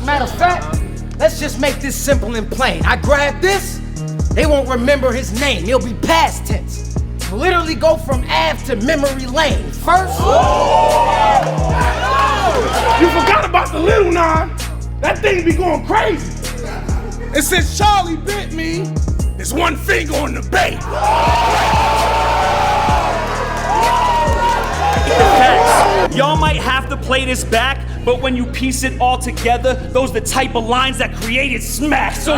Matter of fact, let's just make this simple and plain. I grab this, they won't remember his name. He'll be past tense. Literally go from Ave to memory lane. First. You forgot about the little nine. That thing be going crazy. And since Charlie bit me, there's one finger on the bait. Facts. Y'all might have to play this back, but when you piece it all together, those are the type of lines that created smack. So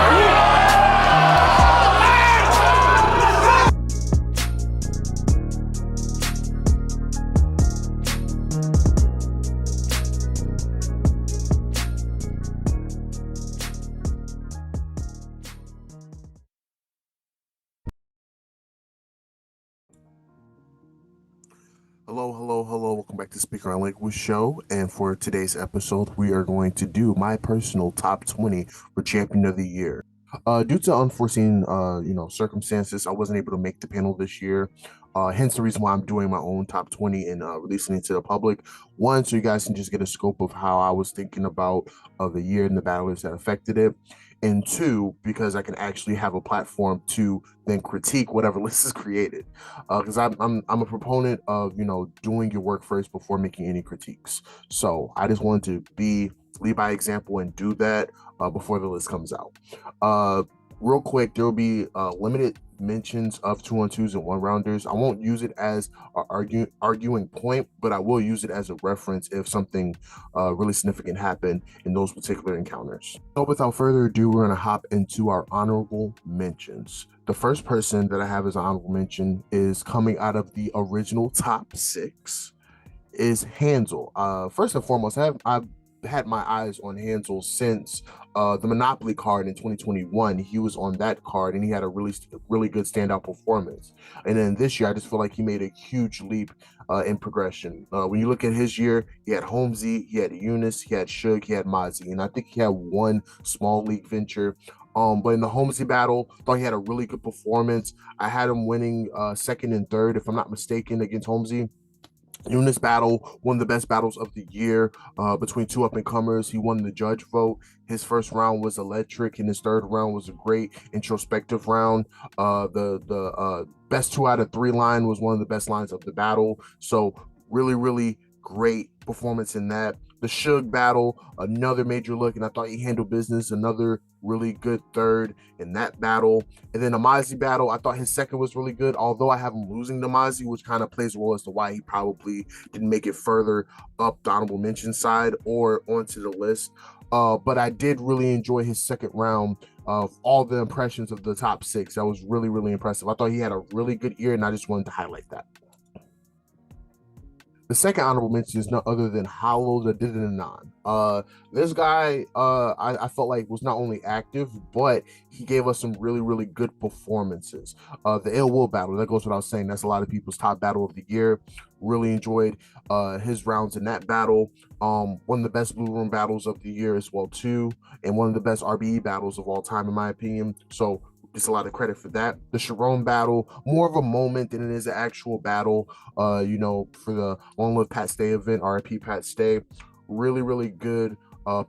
Hello. Welcome back to Speaker on Lakewood Show. And for today's episode, we are going to do my personal top 20 for Champion of the Year. Due to unforeseen, circumstances, I wasn't able to make the panel this year. Hence the reason why I'm doing my own top 20 and releasing it to the public. One, so you guys can just get a scope of how I was thinking about the year and the battlers that affected it. And two, because I can actually have a platform to then critique whatever list is created. Because I'm a proponent of, doing your work first before making any critiques. So I just wanted to lead by example and do that before the list comes out. Real quick, there will be limited mentions of 2-on-2s and 1-rounders. I won't use it as an arguing point, but I will use it as a reference if something really significant happened in those particular encounters. So without further ado, we're going to hop into our honorable mentions. The first person that I have as an honorable mention is coming out of the original top 6 is Hansel. First and foremost, I've had my eyes on Hansel since the Monopoly card in 2021. He was on that card and he had a really good standout performance. And then this year, I just feel like he made a huge leap in progression. When you look at his year, he had Holmesy, he had Eunice, he had Suge, he had Mozzie, and I think he had one small league venture. But in the Holmesy battle, I thought he had a really good performance. I had him winning second and third, if I'm not mistaken, against Holmesy. Eunice battle, one of the best battles of the year between two up-and-comers. He won the judge vote. His first round was electric, and his third round was a great introspective round. The best 2 out of 3 line was one of the best lines of the battle. So really great performance in that. The Suge battle, another major look, and I thought he handled business. Another really good third in that battle. And then the Mozzie battle, I thought his second was really good, although I have him losing to Mozzie, which kind of plays a role as to why he probably didn't make it further up the honorable mention side or onto the list. But I did really enjoy his second round of all the impressions of the top 6. That was really impressive. I thought he had a really good year, and I just wanted to highlight that. The second honorable mention is none other than Hollow the Didanon. This guy, I felt like was not only active, but he gave us some really good performances. The Ill Will battle, that goes without saying. That's a lot of people's top battle of the year. Really enjoyed his rounds in that battle. One of the best Blue Room battles of the year as well too, and one of the best RBE battles of all time in my opinion. So just a lot of credit for that. The Sharon battle, more of a moment than it is an actual battle. For the Long Live Pat Stay event, RIP Pat Stay. Really good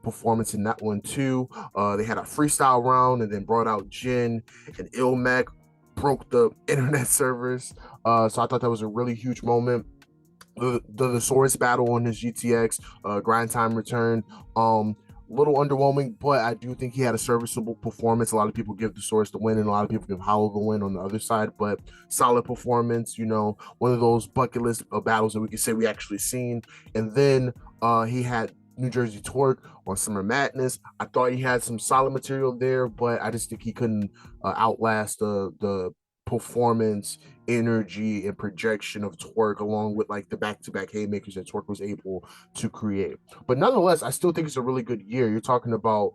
performance in that one too. They had a freestyle round and then brought out Jin and Ilmac, broke the internet servers. So I thought that was a really huge moment. The Thesaurus battle on his GTX, grind time return. Little underwhelming, but I do think he had a serviceable performance. A lot of people give the Source the win, and a lot of people give Hollow the win on the other side, but solid performance, one of those bucket list battles that we can say we actually seen. And then he had New Jersey Twerk on Summer Madness. I thought he had some solid material there, but I just think he couldn't outlast the performance, energy, and projection of Twerk, along with like the back-to-back haymakers that Twerk was able to create. But nonetheless, I still think it's a really good year. You're talking about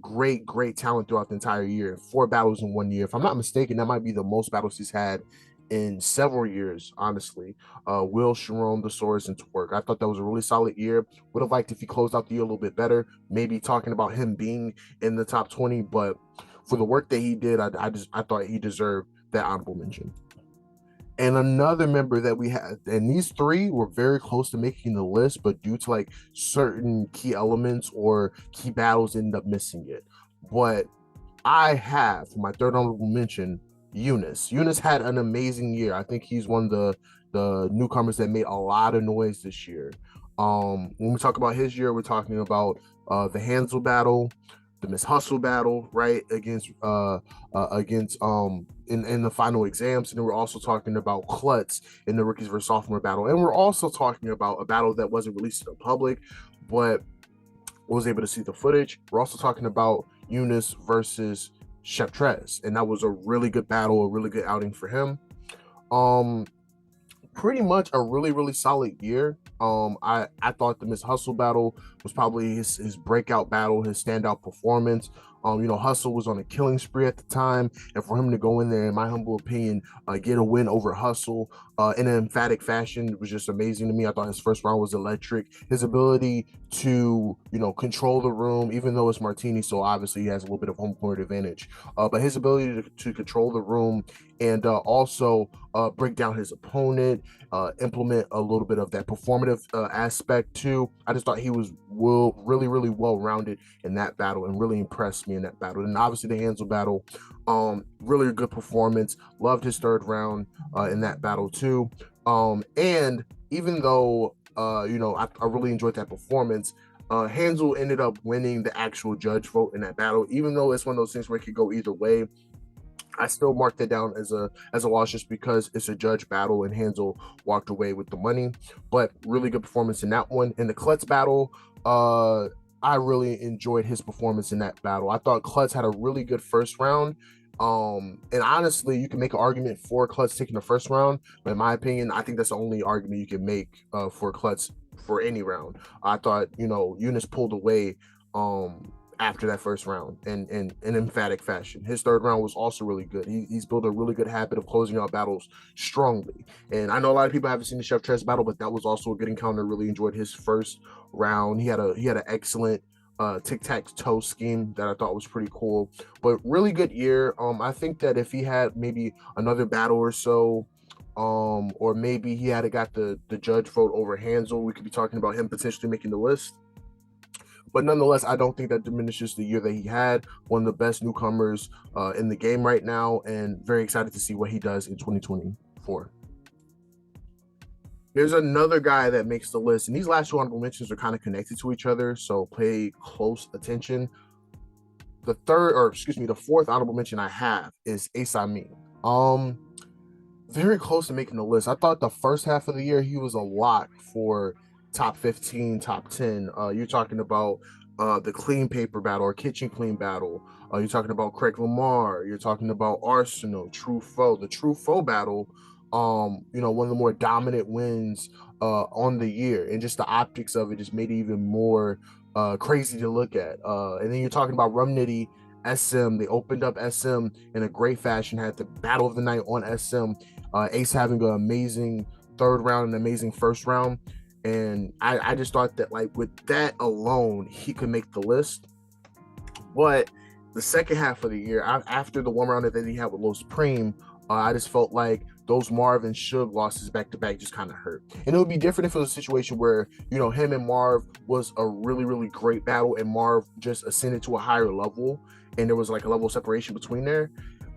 great talent throughout the entire year. 4 battles in 1 year. If I'm not mistaken, that might be the most battles he's had in several years, honestly. Will, Sharon, The Source, and Twerk. I thought that was a really solid year. Would have liked if he closed out the year a little bit better, maybe talking about him being in the top 20, but for the work that he did, I thought he deserved that honorable mention. And another member that we had, and these three were very close to making the list, but due to like certain key elements or key battles, ended up missing it. But I have, for my third honorable mention, Eunice. Eunice had an amazing year. I think he's one of the newcomers that made a lot of noise this year. When we talk about his year, we're talking about the Hansel battle, the Miss Hustle battle, right, against in the final exams, and then we're also talking about Klutz in the rookies versus sophomore battle, and we're also talking about a battle that wasn't released to the public, but was able to see the footage. We're also talking about Eunice versus Chef Trez, and that was a really good battle, a really good outing for him. Pretty much a really solid year. I thought the Miss Hustle battle was probably his breakout battle, his standout performance. Hustle was on a killing spree at the time, and for him to go in there, in my humble opinion, get a win over Hustle in an emphatic fashion was just amazing to me. I thought his first round was electric. His ability to, control the room, even though it's Martini, so obviously he has a little bit of home court advantage, but his ability to control the room and also break down his opponent, implement a little bit of that performative aspect too. I just thought he was really well-rounded in that battle and really impressed me in that battle. And obviously the Hansel battle, really good performance. Loved his third round in that battle too. And even though I really enjoyed that performance, Hansel ended up winning the actual judge vote in that battle. Even though it's one of those things where it could go either way, I still marked that down as a loss just because it's a judge battle and Hansel walked away with the money. But really good performance in that one. In the Klutz battle, I really enjoyed his performance in that battle. I thought Klutz had a really good first round. And honestly, you can make an argument for Klutz taking the first round, but in my opinion, I think that's the only argument you can make for Klutz for any round. I thought, Eunice pulled away after that first round in an emphatic fashion. His third round was also really good. He's built a really good habit of closing out battles strongly. And I know a lot of people haven't seen the Chef Trez battle, but that was also a good encounter. Really enjoyed his first round. He had an excellent tic-tac-toe scheme that I thought was pretty cool, but really good year. I think that if he had maybe another battle or so, or maybe he had got the judge vote over Hansel, we could be talking about him potentially making the list. But nonetheless, I don't think that diminishes the year that he had. One of the best newcomers in the game right now, and very excited to see what he does in 2024. There's another guy that makes the list, and these last two honorable mentions are kind of connected to each other, so pay close attention. The fourth honorable mention I have is Ace Amin. Very close to making the list. I thought the first half of the year he was a lock for top 15, top 10. You're talking about the clean paper battle or kitchen clean battle. You're talking about Craig Lamar. You're talking about Arsenal, True Foe. The True Foe battle, one of the more dominant wins on the year, and just the optics of it just made it even more crazy to look at. And then you're talking about Rum Nitty, SM. They opened up SM in a great fashion, had the battle of the night on SM. Ace having an amazing third round and amazing first round. And I just thought that, like, with that alone, he could make the list. But the second half of the year, after the one round that he had with Lil Supreme, I just felt like those Marv and Suge losses back-to-back just kind of hurt. And it would be different if it was a situation where, him and Marv was a really great battle and Marv just ascended to a higher level and there was like a level of separation between there.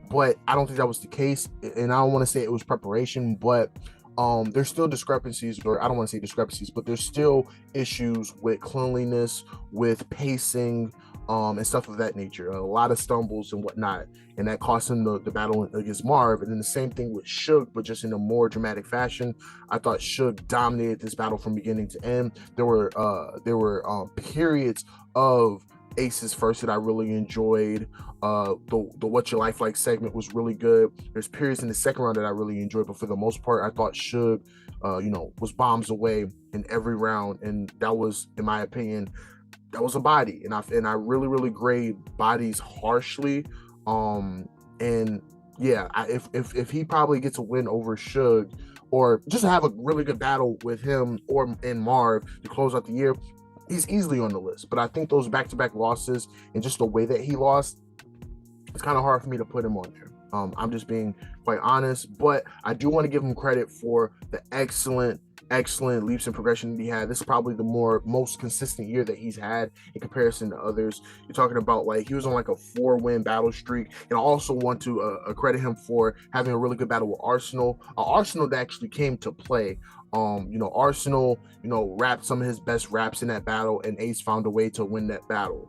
But I don't think that was the case. And I don't want to say it was preparation, but there's still discrepancies, or I don't want to say discrepancies, but there's still issues with cleanliness, with pacing, and stuff of that nature. A lot of stumbles and whatnot, and that cost him the battle against Marv. And then the same thing with Suge, but just in a more dramatic fashion. I thought Suge dominated this battle from beginning to end. There were periods of Ace's first that I really enjoyed. The What Your Life Like segment was really good. There's periods in the second round that I really enjoyed, but for the most part, I thought Suge, was bombs away in every round, and that was, in my opinion, that was a body. And I really grade bodies harshly. And yeah, if he probably gets a win over Suge, or just have a really good battle with him and Marv to close out the year, he's easily on the list. But I think those back-to-back losses and just the way that he lost, it's kind of hard for me to put him on there. I'm just being quite honest, but I do want to give him credit for the excellent leaps and progression that he had. This is probably the most consistent year that he's had in comparison to others. You're talking about like he was on like a 4-win battle streak, and I also want to credit him for having a really good battle with Arsenal. Arsenal that actually came to play. Arsenal, rapped some of his best raps in that battle, and Ace found a way to win that battle.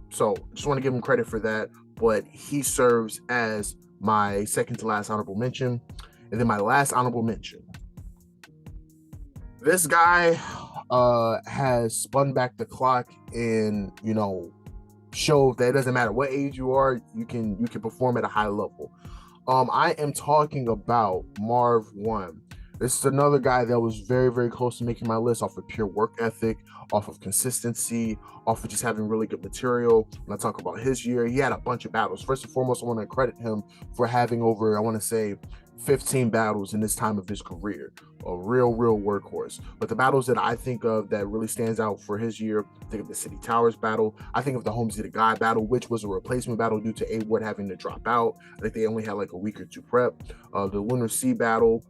So just want to give him credit for that, but he serves as my second to last honorable mention. And then my last honorable mention. This guy has spun back the clock and, showed that it doesn't matter what age you are, you can perform at a high level. I am talking about Marv 1. This is another guy that was very, very close to making my list off of pure work ethic, off of consistency, off of just having really good material. When I talk about his year, he had a bunch of battles. First and foremost, I want to credit him for having over, 15 battles in this time of his career. A real workhorse. But the battles that I think of that really stands out for his year, I think of the City Towers battle. I think of the Holmesy the God battle, which was a replacement battle due to A-Ward having to drop out. I think they only had like a week or two prep. The Lunar Sea battle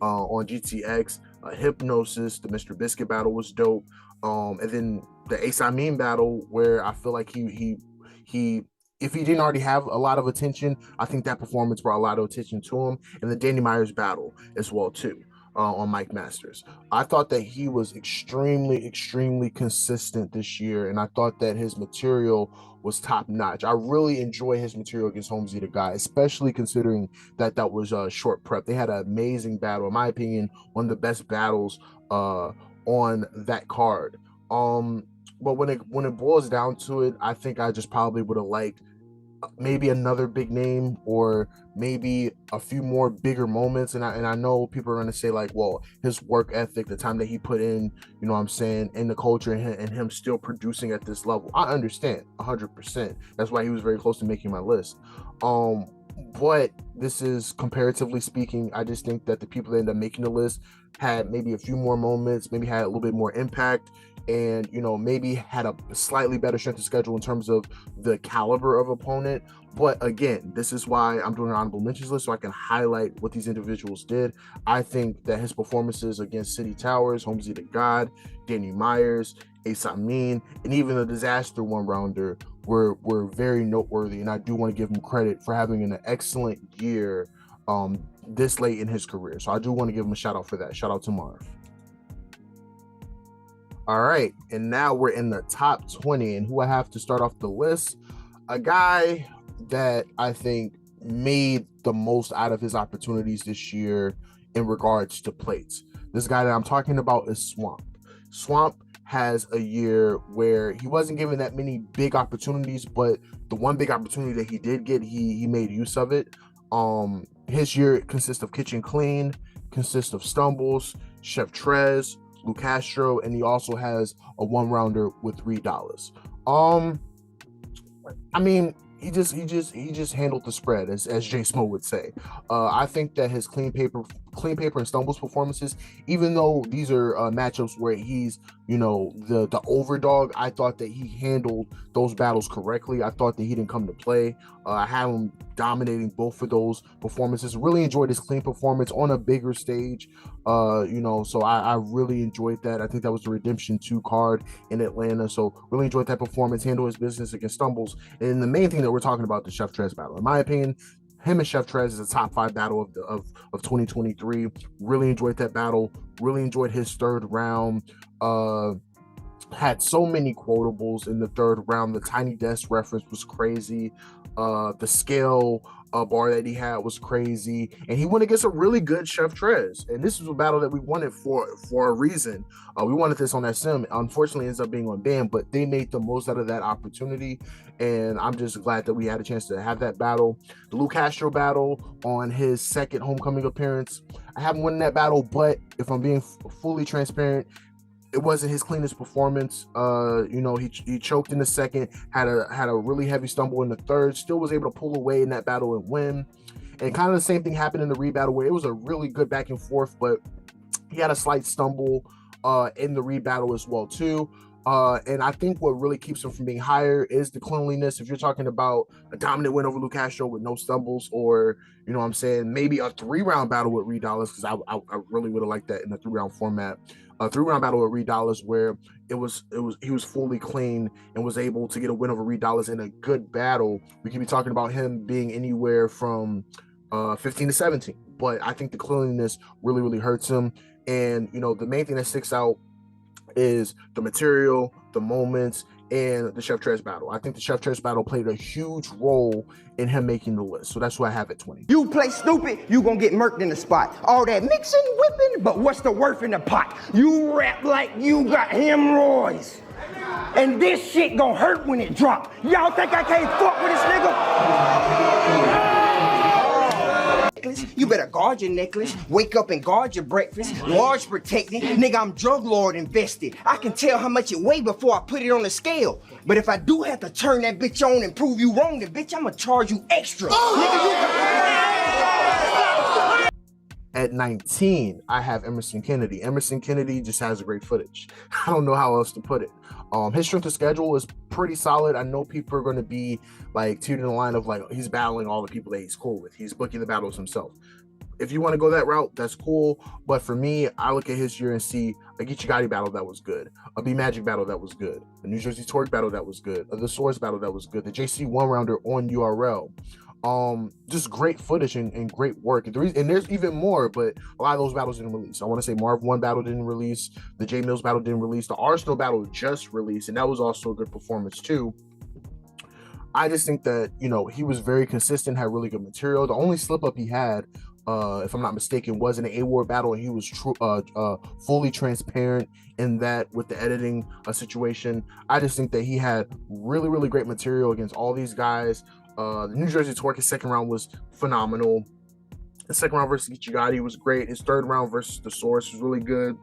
on GTX, Hypnosis, the Mr. Biscuit battle was dope. And then the Ace Amin battle, where I feel like he if he didn't already have a lot of attention, I think that performance brought a lot of attention to him. And the Danny Myers battle as well too, on Mike Masters. I thought that he was extremely consistent this year, and I thought that his material was top notch. I really enjoy his material against Holmesy the Guy, especially considering that was a short prep. They had an amazing battle, in my opinion, one of the best battles on that card. But when it boils down to it, I think I just probably would have liked maybe another big name, or maybe a few more bigger moments. And I know people are going to say like, well, his work ethic, the time that he put in, in the culture, and him still producing at this level. I understand 100%. That's why he was very close to making my list. But this is, comparatively speaking, I just think that the people that end up making the list had maybe a few more moments, maybe had a little bit more impact, and maybe had a slightly better strength of schedule in terms of the caliber of opponent. But again, this is why I'm doing an honorable mentions list, so I can highlight what these individuals did. I think that his performances against City Towers, Holmesy the God, Danny Myers, Ace Amin, and even the Disaster one-rounder were very noteworthy, and I do want to give him credit for having an excellent year this late in his career. So I do want to give him a shout out for that. Shout out to Marv. All right, and now we're in the top 20, and who I have to start off the list, a guy that I think made the most out of his opportunities this year in regards to plates. This guy that I'm talking about is Swamp. Swamp has a year where he wasn't given that many big opportunities, but the one big opportunity that he did get, he made use of it. His year consists of Kitchen Clean, consists of Stumbles, Chef Trez, Lou Castro, and he also has a one-rounder with $3. I mean, he just handled the spread, as Jay Smo would say. I think that his clean paper and Stumbles performances, even though these are matchups where he's the overdog, I thought that he handled those battles correctly. I thought that he didn't come to play. I had him dominating both of those performances. Really enjoyed his clean performance on a bigger stage. So I really enjoyed that. I think that was the Redemption 2 card in Atlanta. So really enjoyed that performance, handle his business against Stumbles. And the main thing that we're talking about, the Chef Trez battle. In my opinion, him and Chef Trez is a top 5 battle of 2023. Really enjoyed that battle. Really enjoyed his third round. Had so many quotables in the third round. The Tiny Desk reference was crazy. The scale bar that he had was crazy, and he went against a really good Chef Trez. And this was a battle that we wanted for a reason. We wanted this on SM. Unfortunately, it ends up being on BAM, but they made the most out of that opportunity, and I'm just glad that we had a chance to have that battle. The Lou Castro battle on his second homecoming appearance, I haven't won that battle, but if I'm being fully transparent, it wasn't his cleanest performance. He choked in the second, had a really heavy stumble in the third, still was able to pull away in that battle and win. And kind of the same thing happened in the rebattle, where it was a really good back and forth, but he had a slight stumble in the rebattle as well too. And I think what really keeps him from being higher is the cleanliness. If you're talking about a dominant win over Luke Castro with no stumbles, or, you know what I'm saying, maybe a 3-round battle with Reed Dollaz, because I really would have liked that in a 3-round format. A 3-round battle with Reed Dollaz where he was fully clean and was able to get a win over Reed Dollaz in a good battle. We could be talking about him being anywhere from 15 to 17. But I think the cleanliness really, really hurts him. And, you know, the main thing that sticks out is the material, the moments, and the Chef Trez battle. I think the Chef Trez battle played a huge role in him making the list. So that's why I have it 20. You play stupid, you gonna get murked in the spot. All that mixing, whipping, but what's the worth in the pot? You rap like you got hemorrhoids. And this shit gonna hurt when it drop. Y'all think I can't fuck with this nigga? You better guard your necklace, wake up and guard your breakfast, large protected, nigga, I'm drug lord invested. I can tell how much it weigh before I put it on the scale. But if I do have to turn that bitch on and prove you wrong, then bitch, I'ma charge you extra. At 19, I have Emerson Kennedy. Emerson Kennedy just has great footage. I don't know how else to put it. His strength of schedule is pretty solid. I know people are going to be like tuning the line of like, he's battling all the people that he's cool with. He's booking the battles himself. If you want to go that route, that's cool. But for me, I look at his year and see a Geechee Gotti battle that was good, a B Magic battle that was good, a New Jersey Torque battle that was good, the Source battle that was good, the JC 1-rounder on URL. Just great footage and great work. And there's even more, but a lot of those battles didn't release. I want to say Marv 1 battle didn't release, the J Mills battle didn't release, the Arsenal battle just released, and that was also a good performance too. I just think that, you know, he was very consistent, had really good material. The only slip up he had, if I'm not mistaken, was in an A-Ward battle, and he was fully transparent in that with the editing situation. I just think that he had really, really great material against all these guys. The New Jersey Torque, his second round was phenomenal. The second round versus Geechee Gotti was great. His third round versus the Source was really good.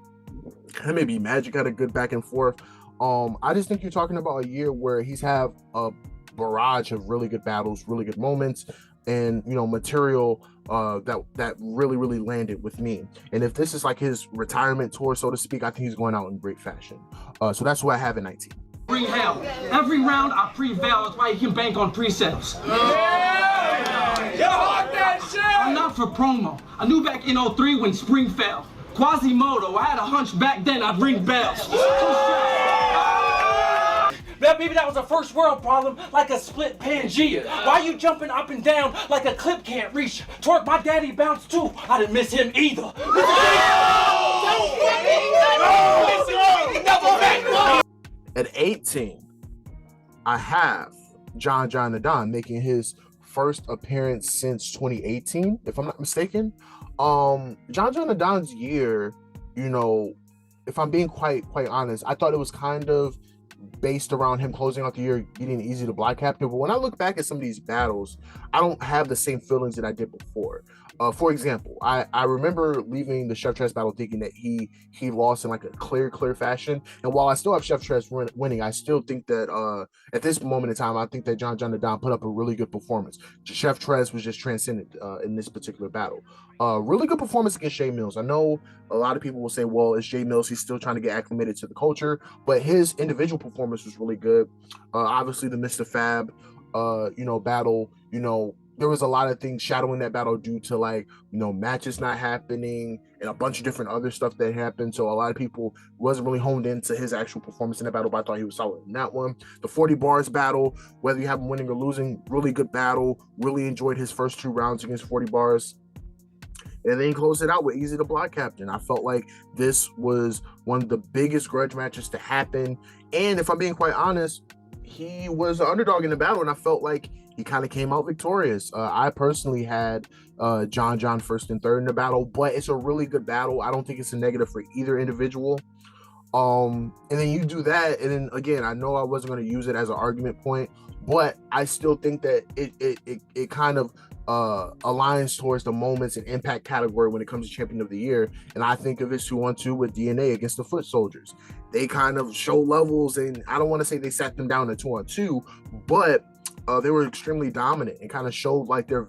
And maybe Magic had a good back and forth. I just think you're talking about a year where he's had a barrage of really good battles, really good moments, and, you know, material that really, really landed with me. And if this is like his retirement tour, so to speak, I think he's going out in great fashion. So that's what I have at 19. Bring hell. Every round I prevail. That's why you can bank on pre-sales. I'm not for promo. I knew back in 03 when spring fell. Quasimodo, I had a hunch back then, I'd ring bells. Maybe that was a first world problem, like a split Pangea. Why you jumping up and down like a clip can't reach you? Torque, my daddy bounced too. I didn't miss him either. At 18, I have John the Don making his first appearance since 2018, if I'm not mistaken. John the Don's year, you know, if I'm being quite honest, I thought it was kind of based around him closing out the year getting easy to block captain. But when I look back at some of these battles, I don't have the same feelings that I did before. For example, I remember leaving the Chef Trez battle thinking that he lost in like a clear fashion. And while I still have Chef Trez winning, I still think that at this moment in time, I think that John the Don put up a really good performance. Chef Trez was just transcendent in this particular battle. Really good performance against Jay Mills. I know a lot of people will say, well, it's Jay Mills, he's still trying to get acclimated to the culture, but his individual performance was really good. Obviously the Mr. Fab battle, there was a lot of things shadowing that battle due to, like, matches not happening and a bunch of different other stuff that happened. So a lot of people wasn't really honed into his actual performance in that battle, but I thought he was solid in that one. The 40 bars battle, whether you have him winning or losing, really good battle. Really enjoyed his first 2 rounds against 40 bars. And then he closed it out with easy to block captain. I felt like this was one of the biggest grudge matches to happen. And if I'm being quite honest, he was an underdog in the battle, and I felt like he kind of came out victorious. I personally had John first and third in the battle, but it's a really good battle. I don't think it's a negative for either individual. And then you do that, and then again, I know I wasn't going to use it as an argument point, but I still think that it kind of aligns towards the moments and impact category when it comes to champion of the year. And I think of it 2-on-2 with DNA against the Foot Soldiers. They kind of show levels, and I don't want to say they sat them down at 2-on-2, but they were extremely dominant and kind of showed like their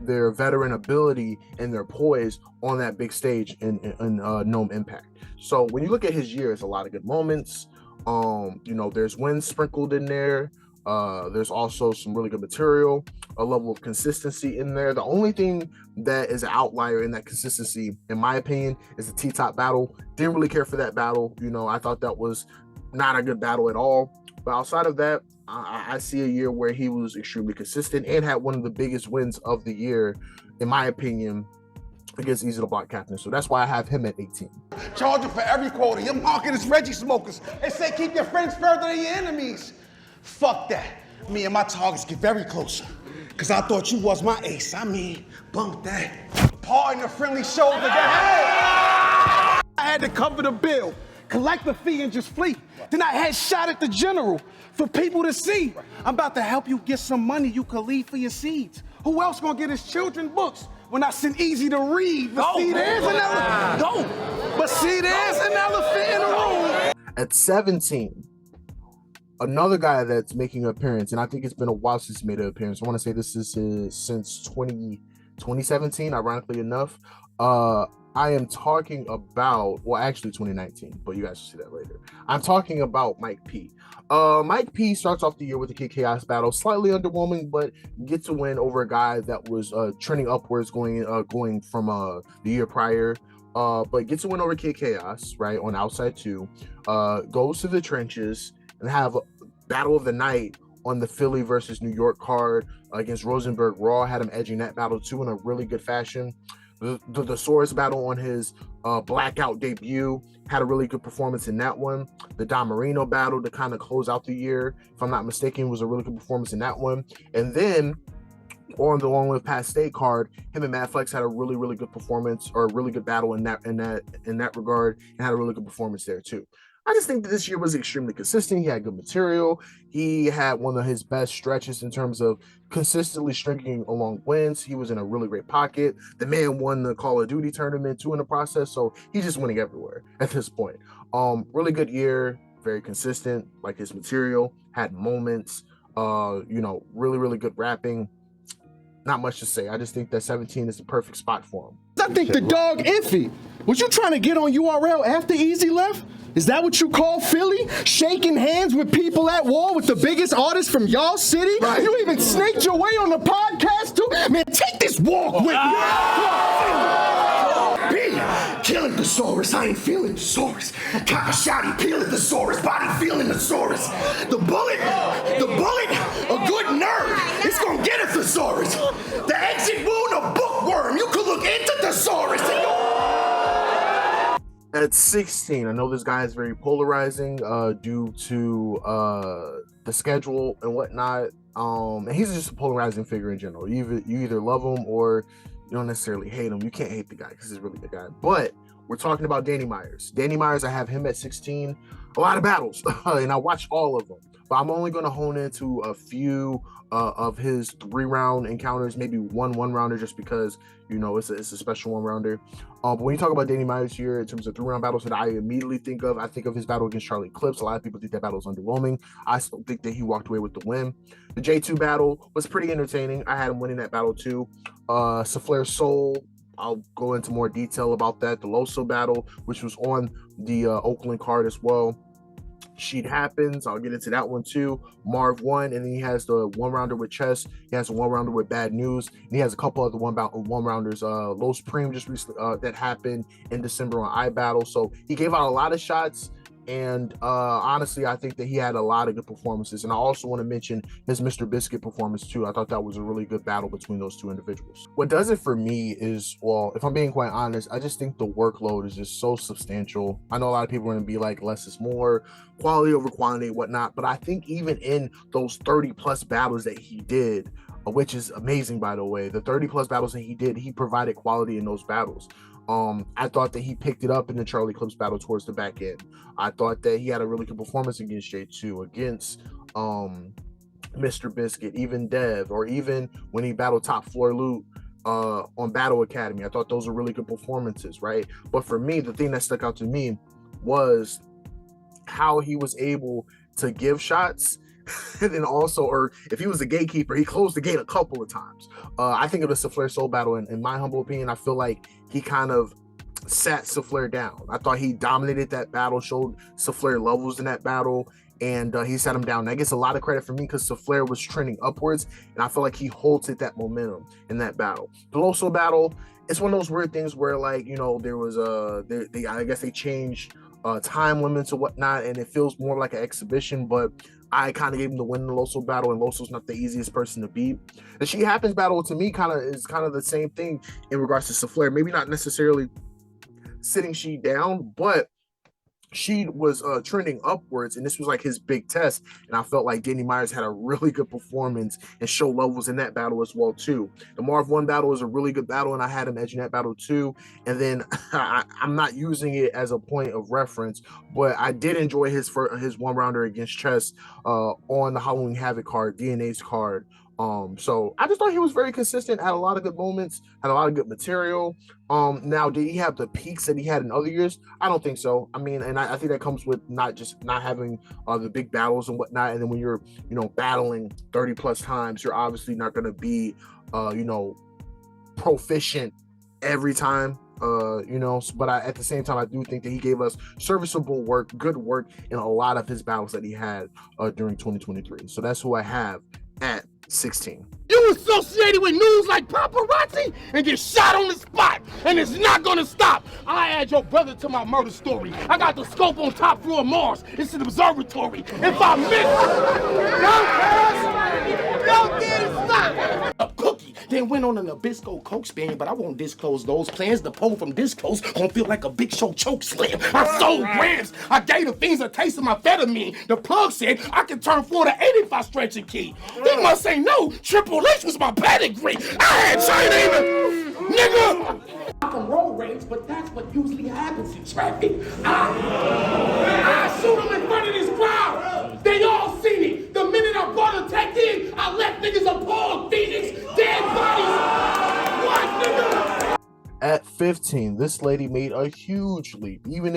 their veteran ability and their poise on that big stage in Gnome Impact. So when you look at his year, it's a lot of good moments. You know, there's wins sprinkled in there. There's also some really good material, a level of consistency in there. The only thing that is an outlier in that consistency, in my opinion, is the T-Top battle. Didn't really care for that battle. You know, I thought that was not a good battle at all. But outside of that, I see a year where he was extremely consistent and had one of the biggest wins of the year, in my opinion, against Easy to Block Captain. So that's why I have him at 18. Charging for every quota. Your market is Reggie smokers. They say keep your friends further than your enemies. Fuck that. Me and my targets get very closer. Cause I thought you was my ace. I mean, bump that. Pardon the friendly shoulder. I had to cover the bill, collect the fee, and just flee. Then I had shot at the general for people to see. I'm about to help you get some money you could leave for your seeds. Who else gonna get his children books when I send Easy to read? But see, there's an elephant. But see, there's an elephant in the room. At 17, another guy that's making an appearance, and I think it's been a while since he made an appearance. I want to say this is since 2017, ironically enough. I am talking about, well, actually 2019, but you guys will see that later. I'm talking about Mike P. Mike P starts off the year with the Kid Chaos battle, slightly underwhelming, but gets a win over a guy that was trending upwards going from the year prior. But gets a win over Kid Chaos, right, on Outside 2. Goes to the trenches and have a battle of the night on the Philly versus New York card against Rosenberg Raw. Had him edging that battle too in a really good fashion. The Source battle on his Blackout debut, had a really good performance in that one. The Don Marino battle to kind of close out the year, if I'm not mistaken, was a really good performance in that one. And then on the Long Live Past State card, him and Matt Flex had a really, really good performance, or a really good battle in that regard, and had a really good performance there too. I just think that this year was extremely consistent. He had good material. He had one of his best stretches in terms of consistently stringing along wins. He was in a really great pocket. The man won the Call of Duty tournament too in the process, so he's just winning everywhere at this point. Really good year, very consistent. Like his material, had moments. You know, really, really good rapping. Not much to say. I just think that 17 is the perfect spot for him. I think the dog iffy. Was you trying to get on URL after Easy left? Is that what you call Philly? Shaking hands with people at war with the biggest artists from y'all city? Right. You even snaked your way on the podcast too? Man, take this walk with me. Killing thesaurus, I ain't feeling thesaurus. Copper shouty, peeling thesaurus, body feeling thesaurus. The bullet, a good nerd, it's gonna get a thesaurus. The exit wound, a bookworm, you could look into thesaurus. At 16, I know this guy is very polarizing due to the schedule and whatnot. And he's just a polarizing figure in general. You either love him or you don't necessarily hate him. You can't hate the guy because he's really the guy. But we're talking about Danny Myers. Danny Myers, I have him at 16. A lot of battles, and I watched all of them. But I'm only going to hone into a few of his 3-round encounters, maybe one rounder, just because, you know, it's a special 1-rounder. But when you talk about Danny Myers here in terms of 3-round battles that I immediately think of, I think of his battle against Charlie Clips. A lot of people think that battle was underwhelming. I still think that he walked away with the win. The J2 battle was pretty entertaining. I had him winning that battle too. Saflair Soul, I'll go into more detail about that. The Loso battle, which was on the Oakland card as well. Sheet Happens, I'll get into that one too. Marv won, and then he has the 1-rounder with Chess. He has a 1-rounder with Bad News, and he has a couple other 1-rounders. Los Prim just recently that happened in December on iBattle. So he gave out a lot of shots, and honestly, I think that he had a lot of good performances. And I also want to mention his Mr. Biscuit performance too. I thought that was a really good battle between those two individuals. What does it for me is, well, if I'm being quite honest, I just think the workload is just so substantial. I know a lot of people are going to be like, less is more, quality over quantity, whatnot. But I think even in those 30+ battles that he did, which is amazing, by the way, the 30+ battles that he did, he provided quality in those battles. I thought that he picked it up in the Charlie Clips battle towards the back end. I thought that he had a really good performance against J2, against Mr. Biscuit, even Dev, or even when he battled Top Floor Loot on Battle Academy. I thought those were really good performances, right? But for me, the thing that stuck out to me was how he was able to give shots And then also, or if he was the gatekeeper, he closed the gate a couple of times. I think of the Souffleur Soul battle, in my humble opinion, I feel like he kind of sat Souffleur down. I thought he dominated that battle, showed Souffleur levels in that battle, and he sat him down. And that gets a lot of credit for me because Souffleur was trending upwards, and I feel like he halted that momentum in that battle. The Loso battle, it's one of those weird things where, like, you know, there was I guess they changed time limits or whatnot, and it feels more like an exhibition, but I kind of gave him the win in the Loso battle, and Loso's not the easiest person to beat. The She Happens battle, to me, is kind of the same thing in regards to Souffleur. Maybe not necessarily sitting She down, but She was trending upwards, and this was like his big test, and I felt like Danny Myers had a really good performance and show levels in that battle as well too. The Marv 1 battle is a really good battle, and I had him edging that battle too. And then I'm not using it as a point of reference, but I did enjoy his one rounder against Chess on the Halloween Havoc card, DNA's card. So I just thought he was very consistent, had a lot of good moments, had a lot of good material. Now, did he have the peaks that he had in other years? I don't think so. I mean, and I think that comes with not having the big battles and whatnot. And then when you're, you know, battling 30 plus times, you're obviously not going to be, you know, proficient every time. You know, but at the same time, I do think that he gave us serviceable work, good work in a lot of his battles that he had during 2023. So that's who I have at 16. You associated with news like paparazzi and get shot on the spot, and it's not gonna stop. I add your brother to my murder story. I got the scope on top floor of Mars. It's an observatory. If I miss, don't get it, stop. A cookie, then went on an Nabisco Coke stand, but I won't disclose those plans. The pole from Discos gon' feel like a Big Show choke slam. I sold grams. I gave the fiends a taste of my amphetamine. The plug said I could turn 4 to 8 if I stretch a key. He must say no. Triple H was my pedigree. I had China even, nigga. I can roll range, but that's what usually happens in traffic. I shoot him in front of this crowd. They all seen it. The minute I brought a tech in, I left niggas appalled. Phoenix, dead bodies. What, nigga? At 15, this lady made a huge leap, even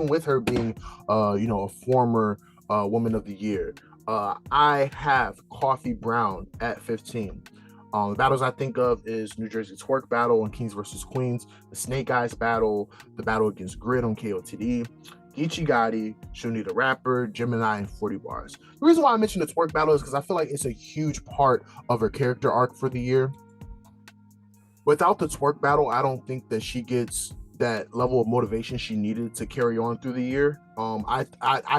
with her being, you know, a former Woman of the Year. I have Coffee Brown at 15. The battles I think of is New Jersey Twerk battle on Kings vs. Queens, the Snake Eyes battle, the battle against Grid on KOTD, Geechee Gotti, Shuni the Rapper, Gemini, and 40 Bars. The reason why I mentioned the Twerk battle is because I feel like it's a huge part of her character arc for the year. Without the Twerk battle, I don't think that she gets that level of motivation she needed to carry on through the year. I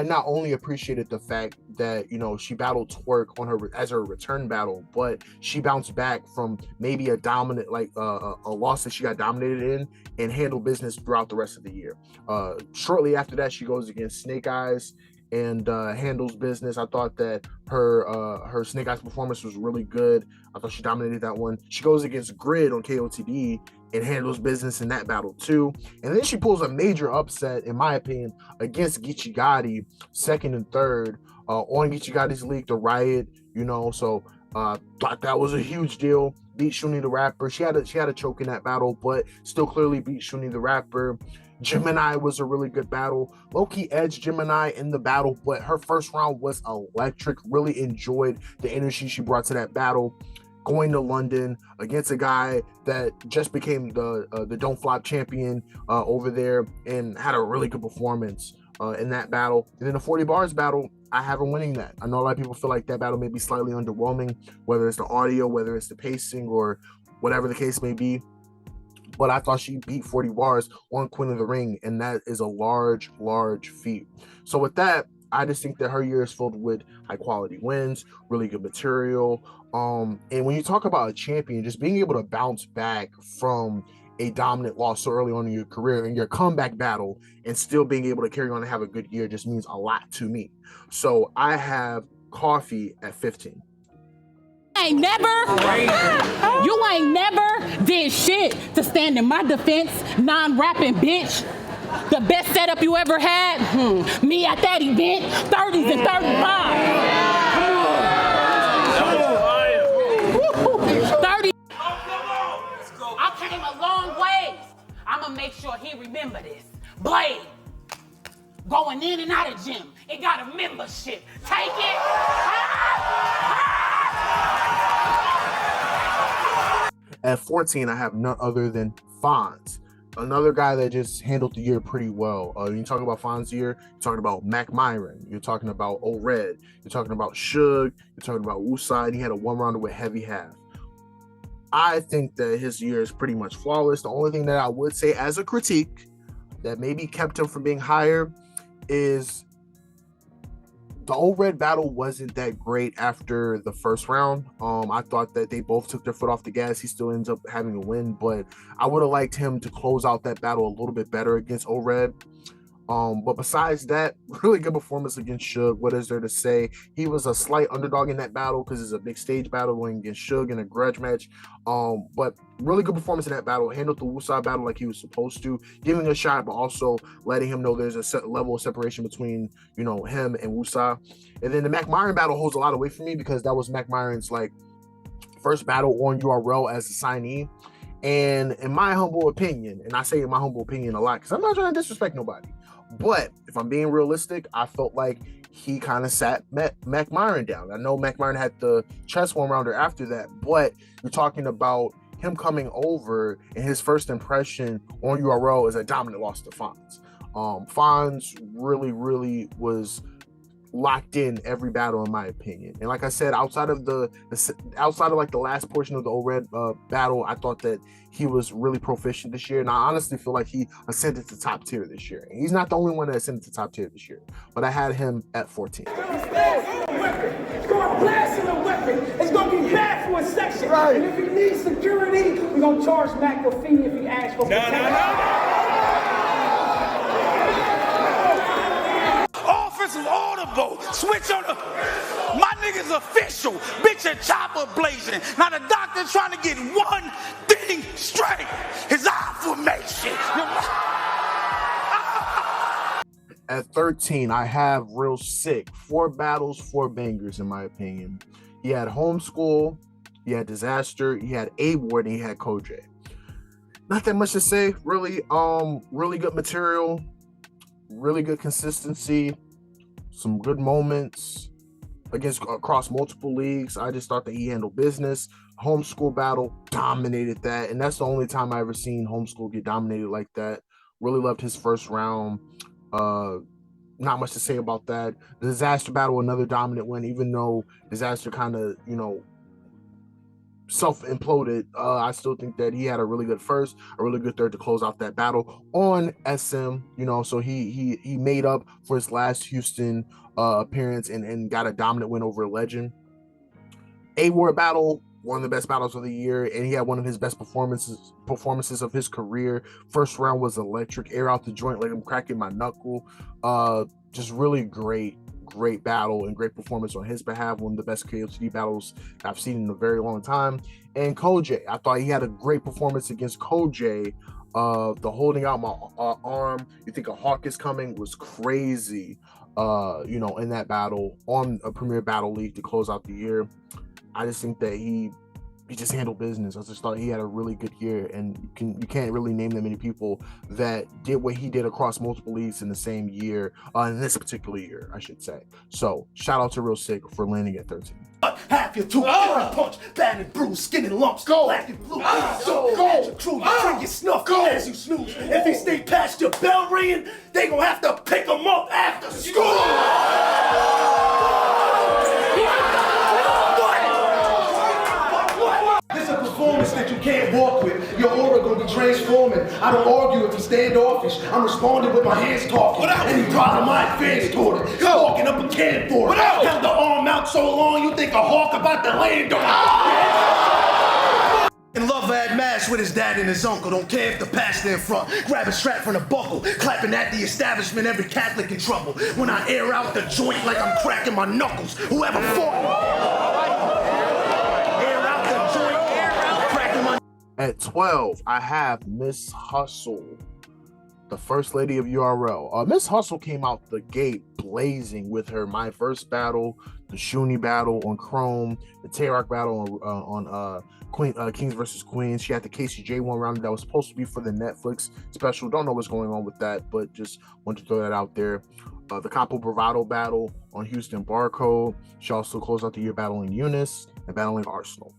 not only appreciated the fact that, you know, she battled Twerk on her as her return battle, but she bounced back from maybe a dominant, like a loss that she got dominated in, and handled business throughout the rest of the year. Shortly after that, she goes against Snake Eyes and handles business. I thought that her Snake Eyes performance was really good. I thought she dominated that one. She goes against Grid on KOTD and handles business in that battle too. And then she pulls a major upset, in my opinion, against Geechee Gotti, second and third on Geechee Gotti's league, the Riot, you know. So thought that was a huge deal. Beat Shuni the Rapper. She had a choke in that battle, but still clearly beat Shuni the Rapper. Gemini was a really good battle. Low-key edged Gemini in the battle, but her first round was electric. Really enjoyed the energy she brought to that battle. Going to London against a guy that just became the Don't Flop champion over there, and had a really good performance in that battle. And then the 40 Bars battle, I have her winning that. I know a lot of people feel like that battle may be slightly underwhelming, whether it's the audio, whether it's the pacing, or whatever the case may be. But I thought she beat 40 Bars on Queen of the Ring, and that is a large feat. So with that, I just think that her year is filled with high quality wins, really good material. And when you talk about a champion, just being able to bounce back from a dominant loss so early on in your career, in your comeback battle, and still being able to carry on and have a good year just means a lot to me. So I have Coffee at 15. You ain't never did shit to stand in my defense, non-rapping bitch. The best setup you ever had? Me at that event, 30s and 35. 30. I came a long way. I'ma make sure he remember this. Blade, going in and out of gym. It got a membership. Take it. At 14, I have none other than Soundz, another guy that just handled the year pretty well. You talk about Fonz year, you're talking about Mac Myron, you're talking about O-Red, you're talking about Suge, you're talking about Lucid. He had a one-rounder with Heavy Half. I think that his year is pretty much flawless. The only thing that I would say as a critique that maybe kept him from being higher is the O-Red battle wasn't that great after the first round. I thought that they both took their foot off the gas. He still ends up having a win, but I would have liked him to close out that battle a little bit better against O-Red. But besides that, really good performance against Suge. What is there to say? He was a slight underdog in that battle because it's a big stage battle going against Suge in a grudge match. But really good performance in that battle. Handled the Lucid battle like he was supposed to, giving a shot, but also letting him know there's a set level of separation between, you know, him and Lucid. And then the Mac Myron battle holds a lot of weight for me because that was Mac Myron's like first battle on URL as a signee. And in my humble opinion, and I say in my humble opinion a lot because I'm not trying to disrespect nobody, but if I'm being realistic, I felt like he kind of sat Mac Myron down. I know Mac Myron had the chess one rounder after that, but you're talking about him coming over and his first impression on URL is a dominant loss to Soundz. Soundz really was locked in every battle in my opinion. And like I said, outside of like the last portion of the O-Red battle, I thought that he was really proficient this year, and I honestly feel like he ascended to top tier this year. And he's not the only one that ascended to top tier this year, but I had him at 14. It's gonna blast in a weapon. It's gonna be bad for a section. Right. And if he needs security, we're gonna charge Mac a fee if he asks for protection. Offensive audible. Switch on the. My nigga's official. Bitch, a chopper blazing. Now the doctor trying to get one thing straight. His eye formation. At 13, I have Real Sick. 4 battles, 4 bangers, in my opinion. He had Homeschool, he had Disaster, he had A-Ward, and he had COTY. Not that much to say, really. Really good material, really good consistency, some good moments across multiple leagues. I just thought that he handled business. Homeschool battle, dominated that, and that's the only time I ever seen Homeschool get dominated like that. Really loved his first round. Not much to say about that. The Disaster battle, another dominant win, even though Disaster kind of, you know, self-imploded. I still think that he had a really good first, a really good third to close out that battle on SM, you know, so he made up for his last Houston appearance and got a dominant win over Legend. A-Ward battle, one of the best battles of the year, and he had one of his best performances of his career. First round was electric, air out the joint like I'm cracking my knuckle. Just really great battle and great performance on his behalf. One of the best KOTD battles I've seen in a very long time. And COTY, I thought he had a great performance against COTY. The holding out my arm, you think a hawk is coming, was crazy. You know, in that battle on a Premier Battle League to close out the year. I just think that he just handled business. I just thought he had a really good year, and you can't really name that many people that did what he did across multiple leagues in the same year, in this particular year, I should say. So shout out to Real Sick for landing at 13. Half your two, punch, bad and bruised, skin and lumps, black and blue. So go, your crew, you drink your snuff as you snooze. If he stay past your bell ringing, they gonna have to pick him up after school. This is a performance that you can't walk with. Your aura gonna be transforming. I don't argue if he's standoffish. I'm responding with my hands talking. Any problem I advance toward it. Walking up a can for it. Held the arm out so long you think a hawk about to land on it. And Lover had mass with his dad and his uncle. Don't care if the pastor in front. Grab a strap from the buckle. Clapping at the establishment, every Catholic in trouble. When I air out the joint like I'm cracking my knuckles. Whoever fought me. At 12, I have Miss Hustle, the first lady of URL. Miss Hustle came out the gate blazing with her My First battle, the Shuni battle on Chrome, the Tay-Rock battle on Kings vs. Queens. She had the KCJ one round that was supposed to be for the Netflix special. Don't know what's going on with that, but just want to throw that out there. the Capo Bravado battle on Houston Barcode. She also closed out the year battling Eunice and battling Arsenal.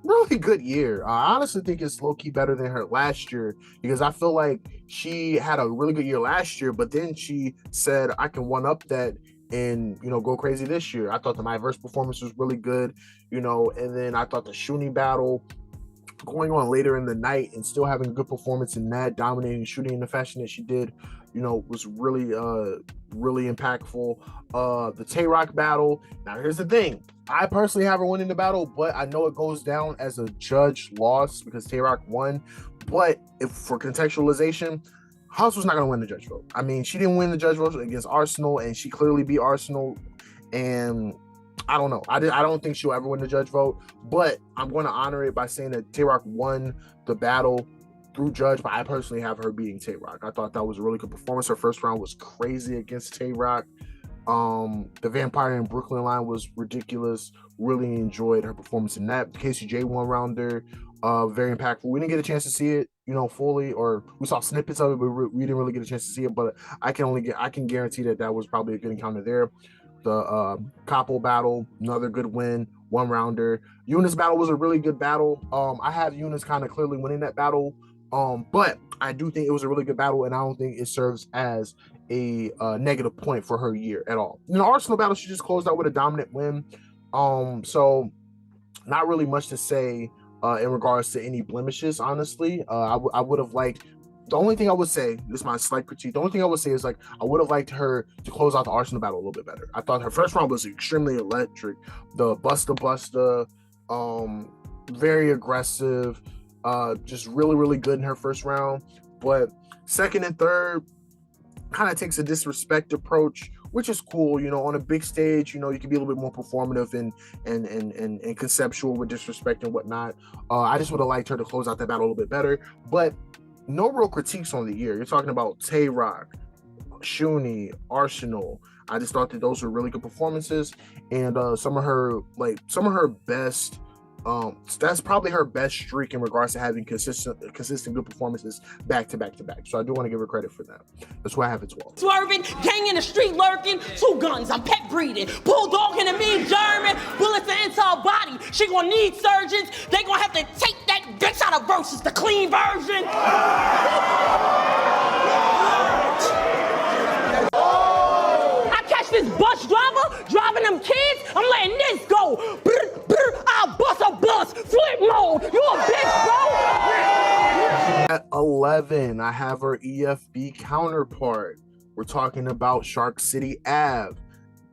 Really good year. I honestly think it's low-key better than her last year because I feel like she had a really good year last year, but then she said, I can one-up that and, you know, go crazy this year. I thought the My Verse performance was really good, you know, and then I thought the Shuni battle going on later in the night and still having a good performance in that, dominating shooting in the fashion that she did, you know, was really, really impactful. The Tay-Rock battle. Now, here's the thing. I personally have her winning the battle, but I know it goes down as a judge loss because Tay-Rock won. But if for contextualization, House was not going to win the judge vote. I mean, she didn't win the judge vote against Arsenal, and she clearly beat Arsenal. And I don't know. I don't think she'll ever win the judge vote, but I'm going to honor it by saying that Tay-Rock won the battle through judge, but I personally have her beating Tay-Rock. I thought that was a really good performance. Her first round was crazy against Tay-Rock. The Vampire in Brooklyn line was ridiculous. Really enjoyed her performance in that. KCJ one-rounder, very impactful. We didn't get a chance to see it, you know, fully, or we saw snippets of it, but we didn't really get a chance to see it. But I can guarantee that was probably a good encounter there. The Capo battle, another good win, one-rounder. Eunice battle was a really good battle. I have Eunice kind of clearly winning that battle, but I do think it was a really good battle, and I don't think it serves as a negative point for her year at all. In the Arsenal battle, she just closed out with a dominant win. So not really much to say in regards to any blemishes, honestly. I would have liked, the only thing I would say, this is my slight critique, the only thing I would say is, like, I would have liked her to close out the Arsenal battle a little bit better. I thought her first round was extremely electric. The Busta, very aggressive, just really, really good in her first round. But second and third kind of takes a disrespect approach, which is cool. You know, on a big stage, you know, you can be a little bit more performative and conceptual with disrespect and whatnot. I just would have liked her to close out that battle a little bit better, but no real critiques on the year. You're talking about Tay-Rock, Shuni, Arsenal. I just thought that those were really good performances, and some of her best. That's probably her best streak in regards to having consistent good performances back to back. So I do want to give her credit for that. That's why I have it 12. Swerving, gang in the street lurking, 2 guns, I'm pet breeding, bulldog in a mean German, bullets into her body. She gonna need surgeons. They gonna have to take that bitch out of verses, the clean version. I catch this bus driver driving them kids. I'm letting this go. Brr, brr, I'll bust a bus. Flip mode. You a bitch, bro. At 11, I have her EFB counterpart. We're talking about Shark City Av.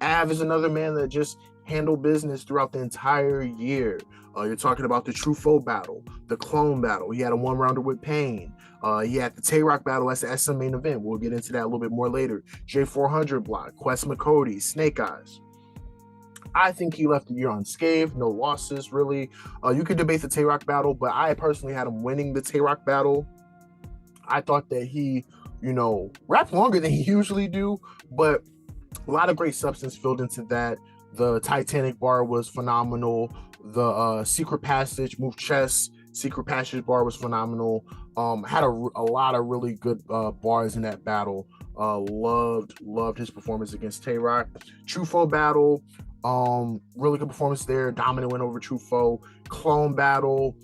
Av is another man that just handled business throughout the entire year. You're talking about the True Foe battle, the Clone battle. He had a one-rounder with Pain. He had the Tay-Rock battle as the SM main event. We'll get into that a little bit more later. J400 block, Quest McCody, Snake Eyes. I think he left the year unscathed, no losses, really. You could debate the Tay-Rock battle, but I personally had him winning the Tay-Rock battle. I thought that he, you know, rapped longer than he usually do, but a lot of great substance filled into that. The Titanic bar was phenomenal. The Secret Passage, Move Chess, Secret Passage bar was phenomenal. Had a lot of really good bars in that battle. Loved his performance against Tay-Rock. True Foe battle, really good performance there. Dominant win over True Foe. Clone battle,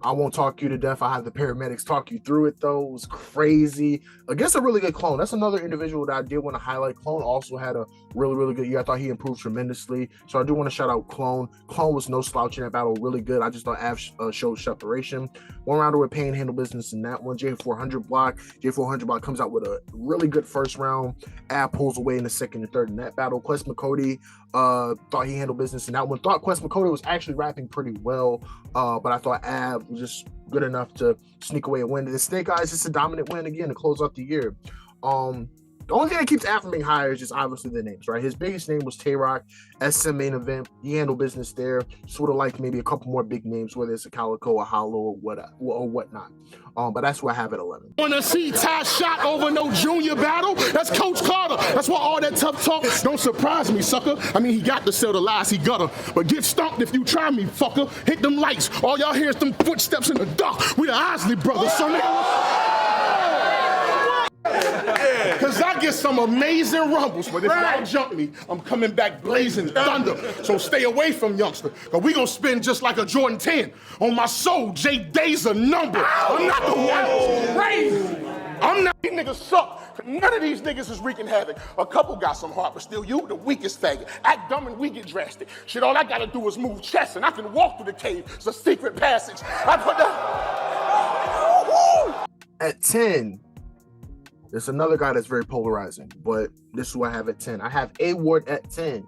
I won't talk you to death. I have the paramedics talk you through it, though. It was crazy. Against a really good Clone. That's another individual that I did want to highlight. Clone also had a really, really good year. I thought he improved tremendously. So I do want to shout out Clone. Clone was no slouch in that battle. Really good. I just thought Av showed separation. One rounder with Pain, handle business in that one. J400 block. J400 block comes out with a really good first round. Av pulls away in the second and third in that battle. Quest McCody thought he handled business in that one. Thought Quest McCody was actually rapping pretty well, but I thought Av was just good enough to sneak away a win. The Snake Eyes, just a dominant win again to close out the year. The only thing that keeps Av from being higher is just obviously the names, right? His biggest name was Tay-Rock, SM main event. He handled business there. Sort of like maybe a couple more big names, whether it's a Calico, a Hollow, or whatnot. But that's why I have it 11. Wanna see Ty shot over no junior battle? That's Coach Carter. That's why all that tough talk don't surprise me, sucker. I mean, he got to sell the lies, he gutter. But get stomped if you try me, fucker. Hit them lights. All y'all hear is them footsteps in the dark. We the Isley brothers, son. get some amazing rumbles, but if y'all jump me, I'm coming back blazing thunder. So stay away from youngster, cause we gonna spin just like a Jordan 10. On my soul, J Day's a number. I'm not the one. Crazy. I'm not. These niggas suck. None of these niggas is wreaking havoc. A couple got some heart, but still you, the weakest faggot. Act dumb and we get drastic. Shit, all I gotta do is move chest and I can walk through the cave. It's a secret passage. I put that. At 10, there's another guy that's very polarizing, but this is who I have at 10. I have A Ward at 10.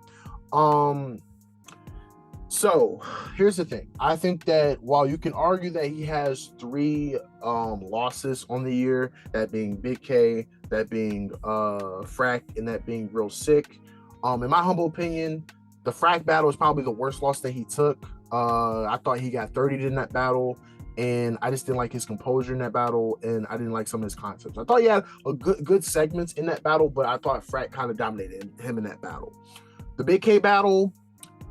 So here's the thing. I think that while you can argue that he has 3 losses on the year, that being Big K, that being Frack, and that being Real Sick, in my humble opinion, the Frack battle is probably the worst loss that he took. I thought he got 30'd in that battle, and I just didn't like his composure in that battle, and I didn't like some of his concepts. I thought he had a good segments in that battle, but I thought Frack kind of dominated him in that battle. The Big K battle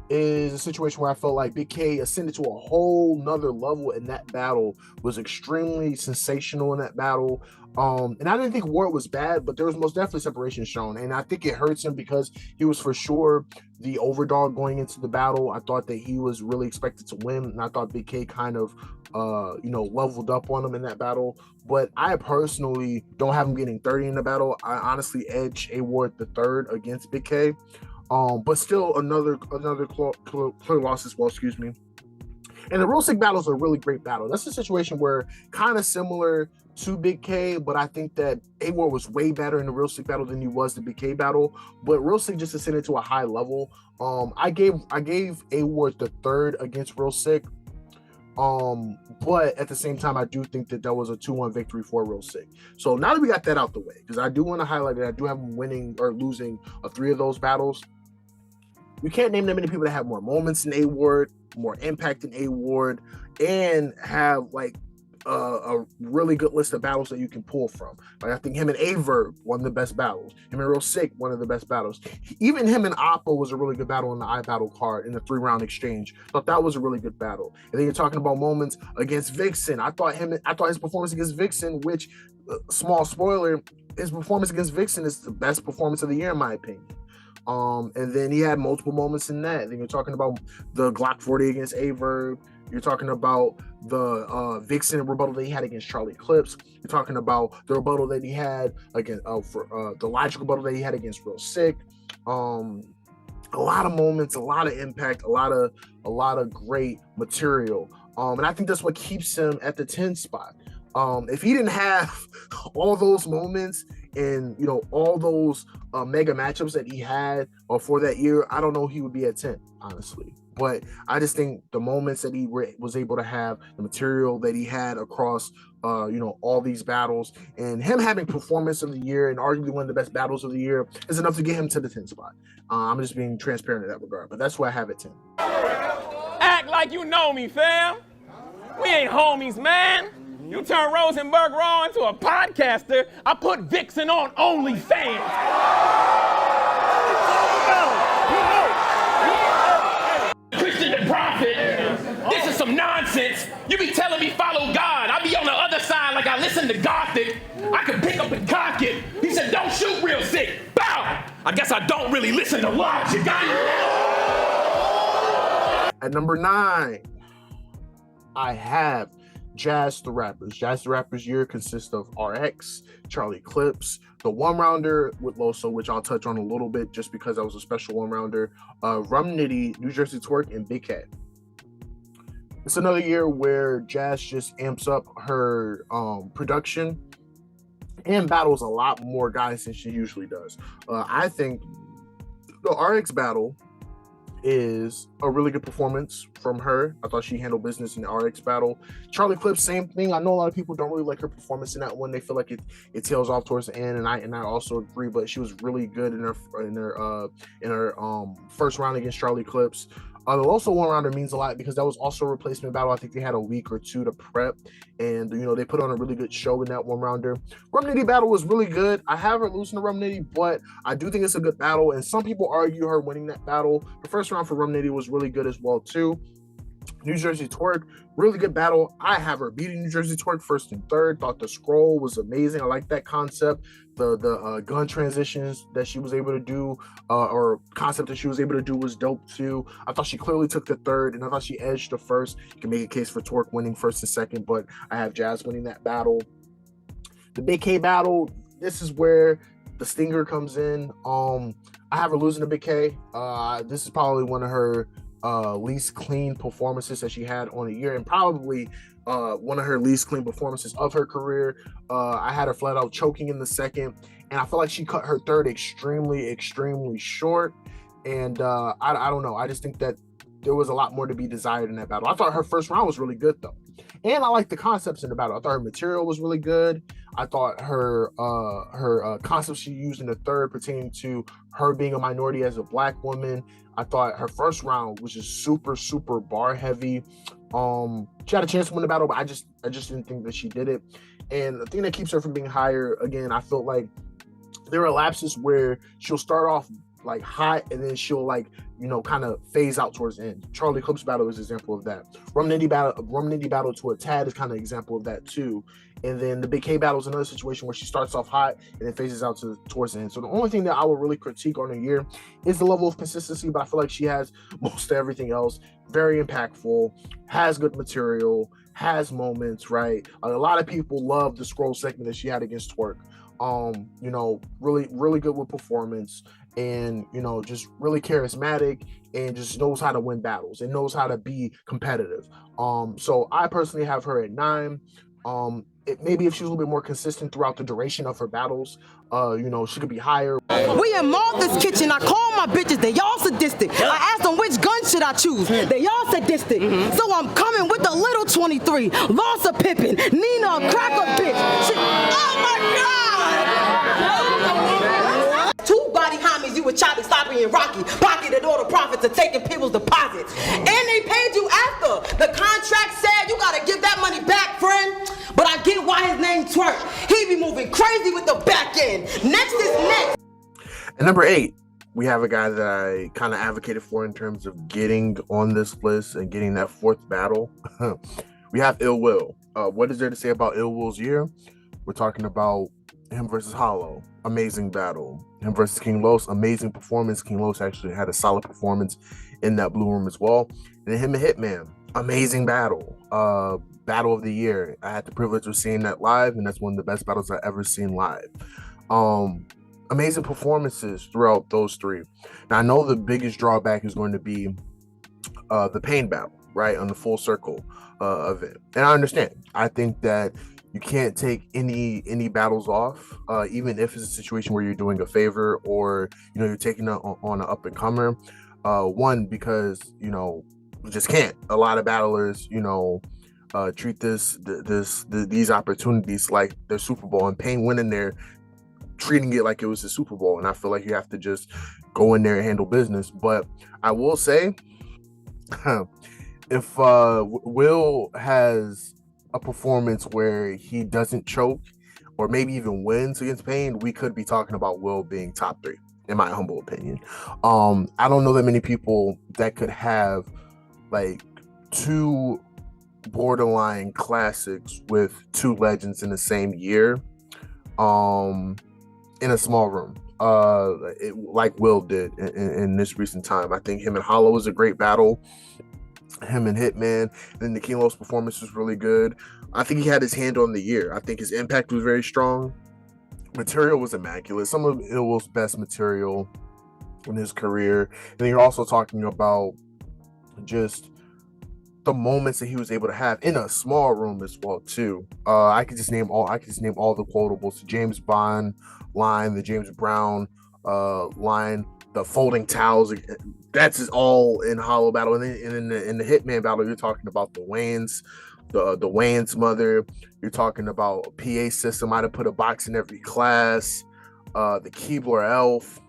is a situation where I felt like Big K ascended to a whole nother level in that battle, was extremely sensational in that battle. And I didn't think Ward was bad, but there was most definitely separation shown. And I think it hurts him because he was for sure the overdog going into the battle. I thought that he was really expected to win. And I thought Big K kind of, leveled up on him in that battle. But I personally don't have him getting 30 in the battle. I honestly edge A Ward the third against Big K. But still another clear loss as well, excuse me. And the Real Sick battle is a really great battle. That's a situation where kind of similar to Big K, but I think that A Ward was way better in the Real Sick battle than he was the Big K battle. But Real Sick just ascended to a high level. I gave A Ward the third against Real Sick. But at the same time, I do think that was a 2-1 victory for Real Sick. So now that we got that out the way, because I do want to highlight that I do have him winning or losing 3 of those battles. You can't name that many people that have more moments than A Ward, more impact than A Ward, and have like a really good list of battles that you can pull from. Like I think him and Averb, one of the best battles. Him and Real Sick, one of the best battles. Even him and Oppo was a really good battle in the iBattle card in the 3-round exchange. Thought that was a really good battle. And then you're talking about moments against Vixen. I thought his performance against Vixen, which small spoiler, his performance against Vixen is the best performance of the year in my opinion. And then he had multiple moments in that. Then you're talking about the Glock 40 against Averb. You're talking about the Vixen rebuttal that he had against Charlie Clips. You're talking about the rebuttal that he had against the logic rebuttal that he had against Real Sick. A lot of moments, a lot of impact, a lot of great material. And I think that's what keeps him at the 10 spot. If he didn't have all those moments and all those mega matchups that he had for that year, I don't know he would be at 10, honestly. But I just think the moments that he was able to have, the material that he had across all these battles, and him having performance of the year and arguably one of the best battles of the year is enough to get him to the 10 spot. I'm just being transparent in that regard, but that's why I have it 10. Act like you know me, fam. We ain't homies, man. You turn Rosenberg Raw into a podcaster. I put Vixen on OnlyFans. Christian the Prophet, this is some nonsense. You be telling me follow God. I be on the other side like I listen to Gothic. I can pick up and cock it. He said, don't shoot Real Sick. Bow! I guess I don't really listen to logic. At number 9, I have Jazz the Rappers. Jazz the Rappers year consists of RX, Charlie Clips, the 1-rounder with Loso, which I'll touch on a little bit just because that was a special 1-rounder, Rum Nitty, New Jersey Twerk, and Big Cat. It's another year where Jazz just amps up her production and battles a lot more guys than she usually does. I think the RX battle is a really good performance from her. I thought she handled business in the RX battle. Charlie Clips, same thing. I know a lot of people don't really like her performance in that one. They feel like it tails off towards the end, and I also agree. But she was really good in her first round against Charlie Clips. The Loso 1-rounder means a lot because that was also a replacement battle. I think they had a week or 2 to prep, and they put on a really good show in that 1-rounder. Rum Nitty battle was really good. I have her losing to Rum Nitty, but I do think it's a good battle, and some people argue her winning that battle. The first round for Rum Nitty was really good as well too. New Jersey Twerk, really good battle. I have her beating New Jersey Twerk first and third. Thought the scroll was amazing. I like that concept. The gun transitions that she was able to do, or concept that she was able to do, was dope too. I thought she clearly took the third, and I thought she edged the first. You can make a case for Twerk winning first and second, but I have Jazz winning that battle. The Big K battle, this is where the stinger comes in. I have her losing to Big K. This is probably one of her least clean performances that she had on a year, and probably one of her least clean performances of her career. I had her flat out choking in the second, and I feel like she cut her third extremely short. And I don't know. I just think that there was a lot more to be desired in that battle. I thought her first round was really good though, and I like the concepts in the battle. I thought her material was really good. I thought her concepts she used in the third pertaining to her being a minority as a Black woman. I thought her first round was just super bar heavy. She had a chance to win the battle, but I just didn't think that she did it. And the thing that keeps her from being higher, again, I felt like there are lapses where she'll start off like hot, and then she'll like, kind of phase out towards the end. Charlie Clip's battle is an example of that. Rum Nitty battle to a Tad is kind of an example of that too. And then the Big K battle is another situation where she starts off hot and then phases out towards the end. So the only thing that I would really critique on her year is the level of consistency, but I feel like she has most of everything else. Very impactful, has good material, has moments, right? A lot of people love the scroll segment that she had against Twerk. Really good with performance, and just really charismatic, and just knows how to win battles and knows how to be competitive. So I personally have her at 9. Maybe if she was a little bit more consistent throughout the duration of her battles, she could be higher. We in Martha's kitchen. I call my bitches. They all sadistic. I asked them which gun should I choose. They all sadistic. So I'm coming with the little 23. Lost a Pippin. Nina a cracker bitch. Oh my God! 2 body homies. You with Choppy, Sloppy, and Rocky. Pocketed all the profits of taking people's deposits. And they paid you after. The contract said you gotta give that money back, friend. But I get why his name Twerk. He be moving crazy with the back end. Next is next. And number 8, we have a guy that I kind of advocated for in terms of getting on this list and getting that 4th battle. We have Ill Will. What is there to say about Ill Will's year? We're talking about him versus Hollow. Amazing battle. Him versus King Los. Amazing performance. King Los actually had a solid performance in that blue room as well. And then him and Hitman. Amazing battle. Battle of the year. I had the privilege of seeing that live, and that's one of the best battles I've ever seen live. Amazing performances throughout those 3. Now, I know the biggest drawback is going to be the Pain battle, right, on the full circle event. And I understand. I think that you can't take any battles off, even if it's a situation where you're doing a favor or, you're taking on an up-and-comer. One, because, you just can't. A lot of battlers, treat these opportunities like they're Super Bowl, and Pain went in there treating it like it was a Super Bowl, and I feel like you have to just go in there and handle business. But I will say, if Will has a performance where he doesn't choke or maybe even wins against Pain, we could be talking about Will being top 3, in my humble opinion. I don't know that many people that could have like 2 borderline classics with 2 legends in the same year in a small room, like Will did in this recent time. I think him and Hollow was a great battle. Him and Hitman, and then the King Los performance was really good. I think he had his hand on the year. I think his impact was very strong. Material was immaculate. Some of Ill Will's best material in his career. And then you're also talking about just the moments that he was able to have in a small room as well too. I could just name all the quotables: the James Bond line, the James Brown line, the folding towels. That's just all in Hollow battle. And then in the Hitman battle, you're talking about the Wayans, the Wayans mother. You're talking about a PA system. Might have put a box in every class. The Keebler Elf.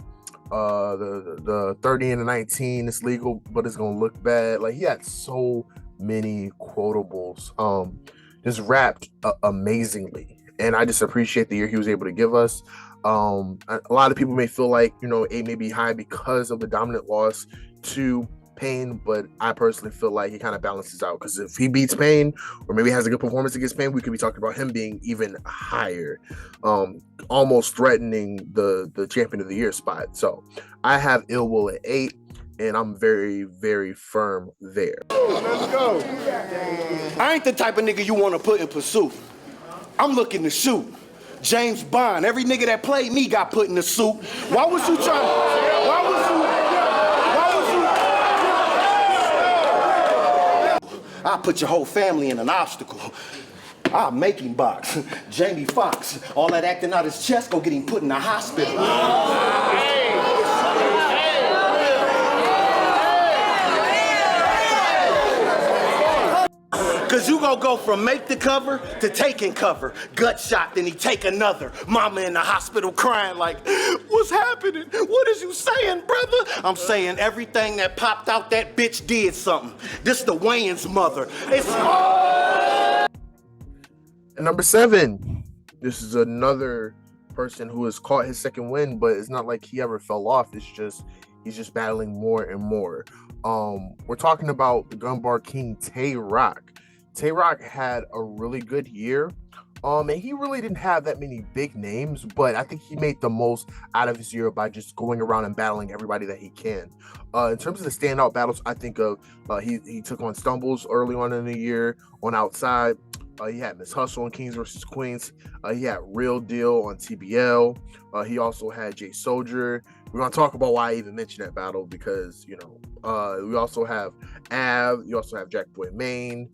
The 30 and the 19. It's legal, but it's gonna look bad. Like, he had so many quotables, just rapped amazingly, and I just appreciate the year he was able to give us. A lot of people may feel like, A may be high because of the dominant loss to Pain, but I personally feel like he kind of balances out, because if he beats Pain or maybe has a good performance against Pain, we could be talking about him being even higher, almost threatening the champion of the year spot. So I have Ill Will at 8, and I'm very, very firm there. Let's go. I ain't the type of nigga you want to put in pursuit. I'm looking to shoot. James Bond, every nigga that played me got put in the suit. Why was you I'll put your whole family in an obstacle. I'll make him box. Jamie Foxx, all that acting out his chest, go get him put in the hospital. Cause you gonna go from make the cover to taking cover. Gut shot, then he take another. Mama in the hospital crying like, what's happening? What is you saying, brother? I'm saying everything that popped out that bitch did something. This the Wayans mother. It's And number 7, this is another person who has caught his second win, but it's not like he ever fell off. It's just he's just battling more and more. We're talking about the Gun Bar King Tay Rock. Tay Rock had a really good year. And he really didn't have that many big names, but I think he made the most out of his year by just going around and battling everybody that he can. In terms of the standout battles, I think of he took on Stumbles early on in the year on Outside. He had Miss Hustle on Kings vs. Queens. He had Real Deal on TBL. He also had Jay Soldier. We're going to talk about why I even mentioned that battle, because, we also have Av. You also have Jack Boy Maine.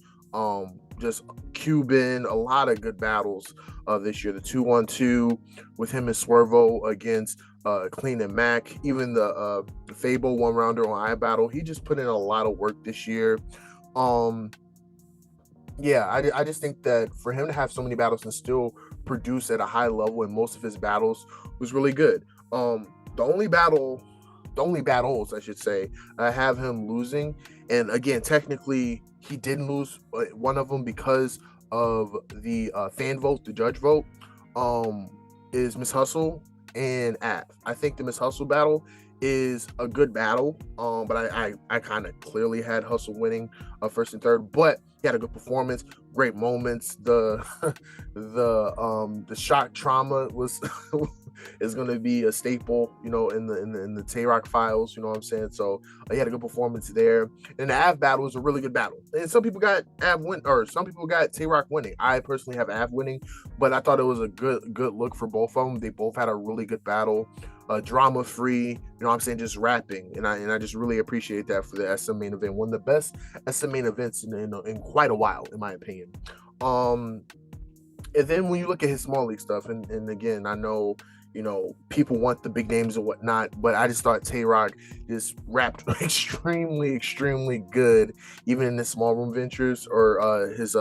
Just Cuban, a lot of good battles this year. The 2-1-2 with him and Swervo against Clean and Mac. Even the Fable one-rounder on iBattle. He just put in a lot of work this year. I just think that for him to have so many battles and still produce at a high level in most of his battles was really good. The only battles, I should say, I have him losing. And again, technically, he didn't lose one of them because of the fan vote, the judge vote, is Miss Hustle and Av. I think the Miss Hustle battle is a good battle, but I kind of clearly had Hustle winning first and third, but he had a good performance, great moments. The shock trauma was is going to be a staple, in the Tay Rock files, you know what I'm saying? So he had a good performance there. And the Av battle was a really good battle. And some people got Av win, or some people got Tay Rock winning. I personally have Av winning, but I thought it was a good look for both of them. They both had a really good battle. Drama free, just rapping, and I just really appreciate that for the SM main event. One of the best SM main events in quite a while, in my opinion. And then when you look at his small league stuff, and again, I know people want the big names and whatnot, but I just thought Tay Rock just rapped extremely, extremely good, even in his small room ventures or his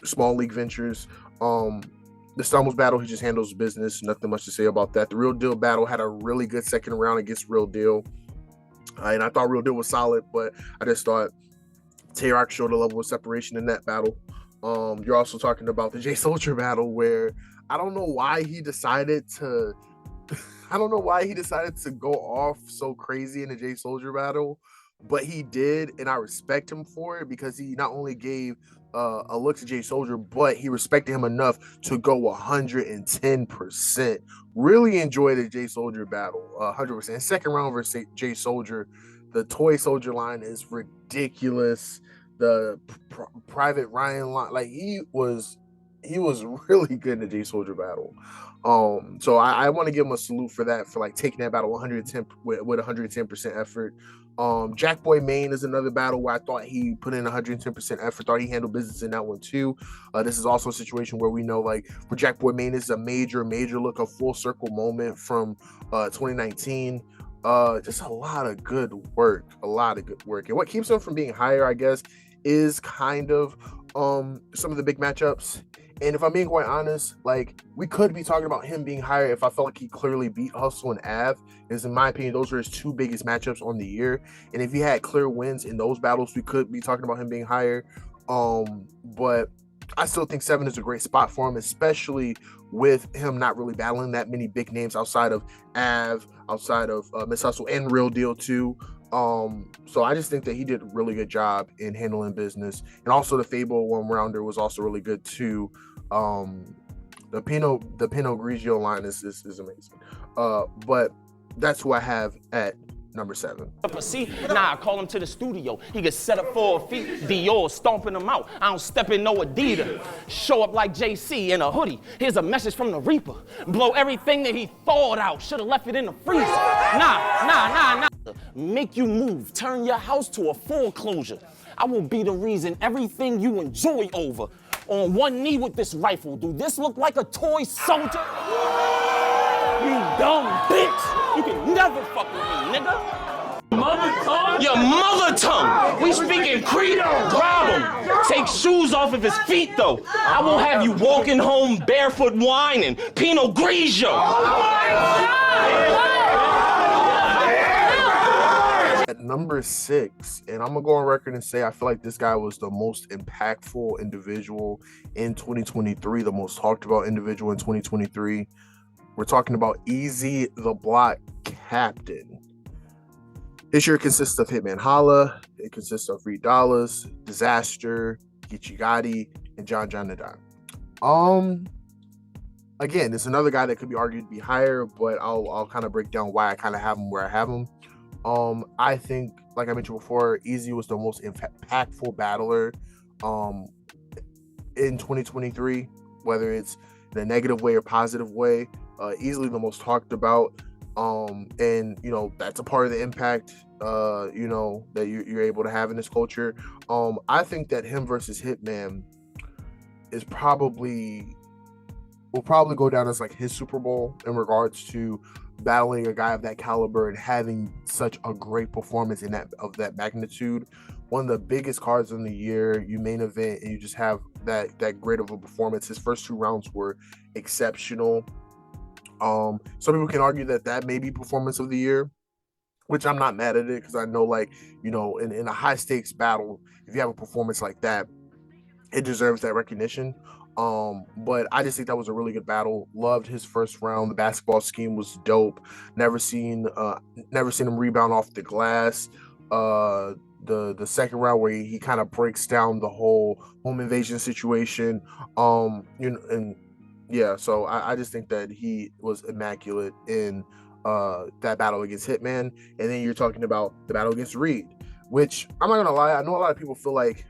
small league ventures. The Stumbles battle, he just handles business. Nothing much to say about that. The Real Deal battle had a really good second round against Real Deal. And I thought Real Deal was solid, but I just thought Tay Rock showed a level of separation in that battle. You're also talking about the Jay Soldier battle, where I don't know why he decided to go off so crazy in the Jay Soldier battle, but he did, and I respect him for it, because he not only gave a look to Jay Soldier, but he respected him enough to go 110%. Really enjoyed the Jay Soldier battle, 100%. Second round versus Jay Soldier, the Toy Soldier line is ridiculous. The Private Ryan line, like he was really good in the Jay Soldier battle. So I want to give him a salute for that, for like taking that battle 110 with 110% effort. Jack Boy Maine is another battle where I thought he put in 110% effort. Thought he handled business in that one too. This is also a situation where we know, like, for Jack Boy Maine, this is a major look, a full circle moment from 2019. Just a lot of good work. And what keeps him from being higher, I guess, is kind of some of the big matchups. And if I'm being quite honest, like, we could be talking about him being higher if I felt like he clearly beat Hustle and Av, because in my opinion, those are his two biggest matchups on the year. And if he had clear wins in those battles, we could be talking about him being higher. But I still think 7 is a great spot for him, especially with him not really battling that many big names outside of Av, outside of Miss Hustle and Real Deal too. So I just think that he did a really good job in handling business, and also the Fable one rounder was also really good too. The Pinot Grigio line is amazing. But that's who I have at number 7. See, nah, I call him to the studio. He get set up for a feet. Dior stomping him out. I don't step in no Adidas. Show up like JC in a hoodie. Here's a message from the Reaper. Blow everything that he thawed out. Should've left it in the freezer. Nah. Make you move. Turn your house to a foreclosure. I will be the reason everything you enjoy over. On one knee with this rifle. Do this look like a toy soldier? You dumb bitch! You can never fuck with me, nigga! Mother tongue? Your mother tongue! We speaking Credo! Rob him! Take shoes off of his feet, though! I won't have you walking home barefoot whining! Pinot Grigio! At number 6, and I'm gonna go on record and say I feel like this guy was the most impactful individual in 2023, the most talked about individual in 2023. We're talking about Easy the Block Captain. This year consists of Hitman Holla, it consists of Reed Dollars, Disaster, Geechee Gotti, and John Nadine. Again, it's another guy that could be argued to be higher, but I'll kind of break down why I kind of have him where I have him. I think, like I mentioned before, Easy was the most impactful battler in 2023, whether it's in a negative way or positive way. Easily the most talked about, and that's a part of the impact that you're able to have in this culture. I think that him versus Hitman is will probably go down as like his Super Bowl in regards to battling a guy of that caliber and having such a great performance of that magnitude. One of the biggest cards in the year, you main event, and you just have that great of a performance. His first 2 rounds were exceptional. Some people can argue that may be performance of the year, which I'm not mad at it, because I know, in a high stakes battle, if you have a performance like that, it deserves that recognition. But I just think that was a really good battle. Loved his first round. The basketball scheme was dope. Never seen him rebound off the glass. The second round where he kind of breaks down the whole home invasion situation. So I just think that he was immaculate in that battle against Hitman. And then you're talking about the battle against Reed, which I'm not gonna lie, I know a lot of people feel like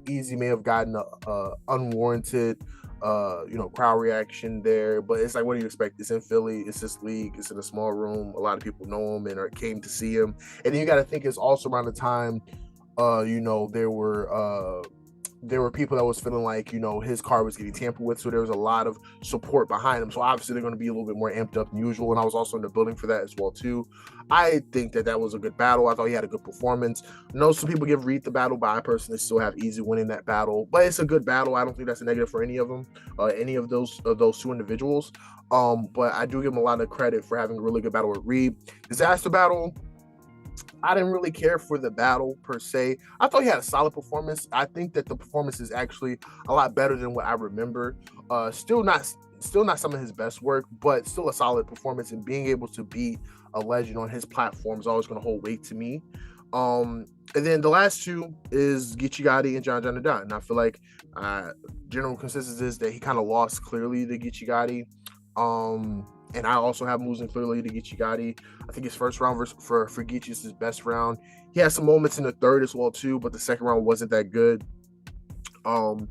Easy may have gotten a unwarranted crowd reaction there, but it's like, what do you expect? It's in Philly, it's this league, it's in a small room, a lot of people know him and came to see him. And then you got to think it's also around the time there were people that was feeling like his car was getting tampered with, so there was a lot of support behind him. So obviously they're going to be a little bit more amped up than usual, and I was also in the building for that as well too. I think that was a good battle. I thought he had a good performance. I know some people give Reed the battle, but I personally still have Easy winning that battle. But it's a good battle. I don't think that's a negative for any of them, any of those 2 individuals. But I do give him a lot of credit for having a really good battle with Reed. Disaster battle, I didn't really care for the battle per se. I thought he had a solid performance. I think that the performance is actually a lot better than what I remember. Still not some of his best work, but still a solid performance. And being able to beat a legend on his platform is always going to hold weight to me. And then the last 2 is Geechee Gotti and John Nadine. And I feel like general consensus is that he kind of lost clearly to Geechee Gotti. And I also have him losing clearly to Geechee Gotti. I think his first round for Geechee is his best round. He had some moments in the third as well too, but the second round wasn't that good. And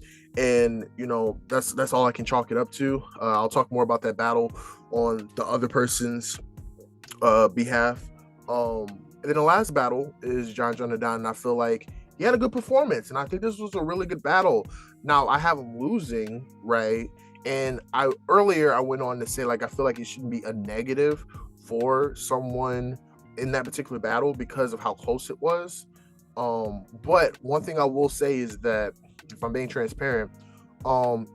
that's all I can chalk it up to. I'll talk more about that battle on the other person's behalf. And then the last battle is John Nadine, and I feel like he had a good performance, and I think this was a really good battle. Now I have him losing, right? And I went on to say, I feel like it shouldn't be a negative for someone in that particular battle because of how close it was. But one thing I will say is that, if I'm being transparent,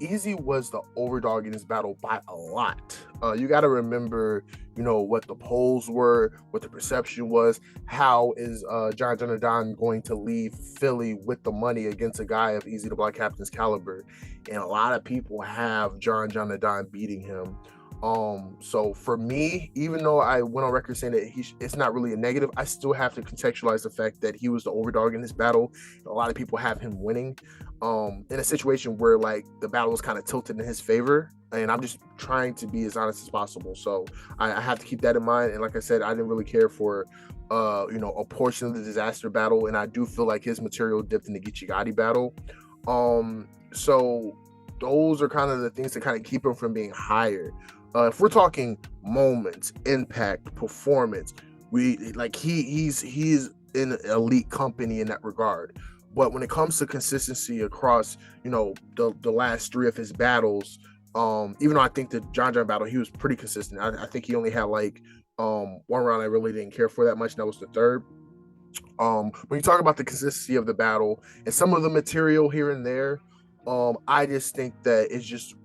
Easy was the overdog in this battle by a lot. You got to remember, what the polls were, what the perception was. How is John Nadine going to leave Philly with the money against a guy of Easy the Block Captain's caliber? And a lot of people have John Nadine beating him. So for me, even though I went on record saying that it's not really a negative, I still have to contextualize the fact that he was the overdog in this battle. A lot of people have him winning, in a situation where like the battle was kind of tilted in his favor. And I'm just trying to be as honest as possible. So I have to keep that in mind. And like I said, I didn't really care for, a portion of the disaster battle. And I do feel like his material dipped in the Geechee Gotti battle. So those are kind of the things that kind of keep him from being higher. If we're talking moments, impact, performance, he's in elite company in that regard. But when it comes to consistency across, the last 3 of his battles, even though I think the John battle, he was pretty consistent. I think he only had like one round I really didn't care for that much, and that was the 3rd. When you talk about the consistency of the battle and some of the material here and there, I just think that it just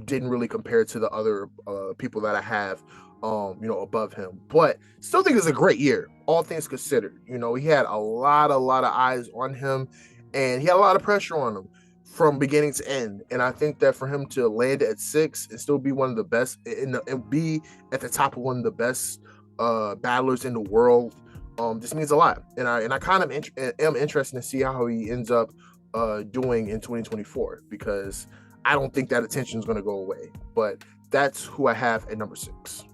didn't really compare to the other people that I have, above him. But still think it's a great year, all things considered. He had a lot of eyes on him, and he had a lot of pressure on him from beginning to end. And I think that for him to land at 6 and still be one of the best and be at the top of one of the best battlers in the world, this means a lot. And I kind of am interested to see how he ends up doing in 2024, because I don't think that attention is going to go away. But that's who I have at number 6.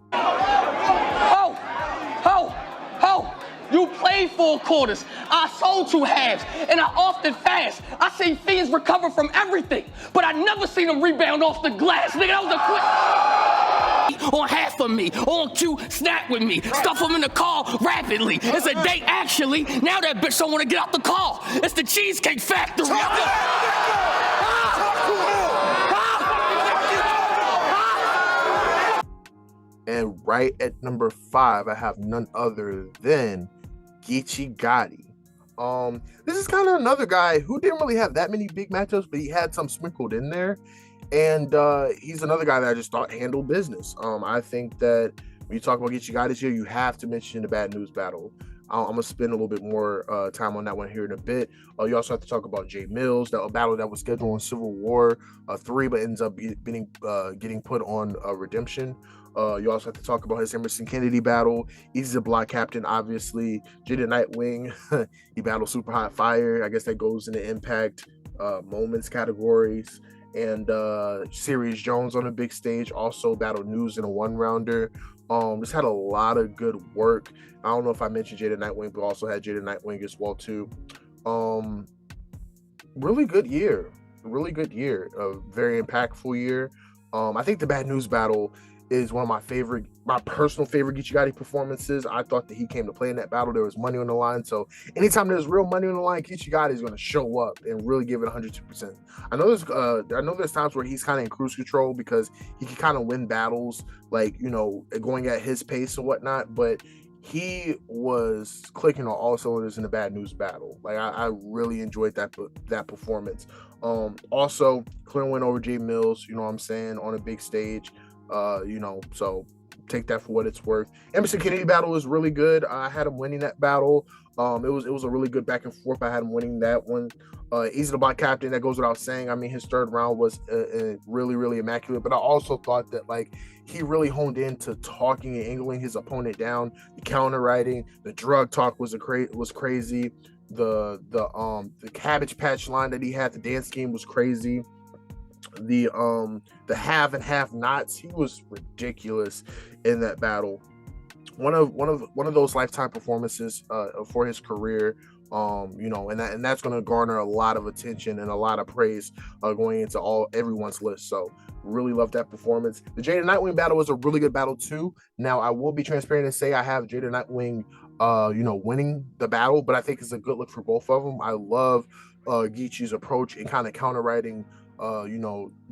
You played 4 quarters. I sold 2 halves, and I often fast. I seen fiends recover from everything, but I never seen them rebound off the glass. Nigga, that was a quick on half of me. On cue, snap with me. Stuff them in the car rapidly. It's a date, actually. Now that bitch don't want to get out the car. It's the Cheesecake Factory. And right at number 5, I have none other than Geechee Gotti. This is kind of another guy who didn't really have that many big matchups, but he had some sprinkled in there. And he's another guy that I just thought handled business. I think that when you talk about Geechee Gotti this year, you have to mention the Bad News battle. I'm going to spend a little bit more time on that one here in a bit. You also have to talk about Jay Mills, that battle that was scheduled on Civil War 3, but ends up getting put on Redemption. You also have to talk about his Emerson Kennedy battle. He's the block captain, obviously. Jada Nightwing, he battled Super Hot Fire. I guess that goes in the impact moments categories. And Serious Jones on the big stage also battled News in a 1-rounder. Just had a lot of good work. I don't know if I mentioned Jada Nightwing, but also had Jada Nightwing as well too. Really good year. A very impactful year. I think the Bad News battle is one of my personal favorite Geechee Gotti performances. I thought that he came to play in that battle. There was money on the line. So anytime there's real money on the line, Geechee Gotti is going to show up and really give it 102%. I know there's times where he's kind of in cruise control because he can kind of win battles, like, going at his pace and whatnot. But he was clicking on all cylinders in the Bad News battle. Like I really enjoyed that performance. Also clear win over Jay Mills, you know what I'm saying, on a big stage. So take that for what it's worth. Emerson Kennedy battle was really good. I had him winning that battle. It was a really good back and forth. I had him winning that one. Easy to block captain, that goes without saying. I mean, his 3rd round was really, really immaculate. But I also thought that he really honed into talking and angling his opponent down. The counter writing, the drug talk was crazy. The Cabbage Patch line that he had, the dance scheme was crazy. The have and have nots, he was ridiculous in that battle. One of those lifetime performances for his career. And that's going to garner a lot of attention and a lot of praise going into everyone's list. So really love that performance. The Jada Nightwing battle was a really good battle too. Now I will be transparent and say I have Jada Nightwing winning the battle, but I think it's a good look for both of them. I love Geechee's approach and kind of counterwriting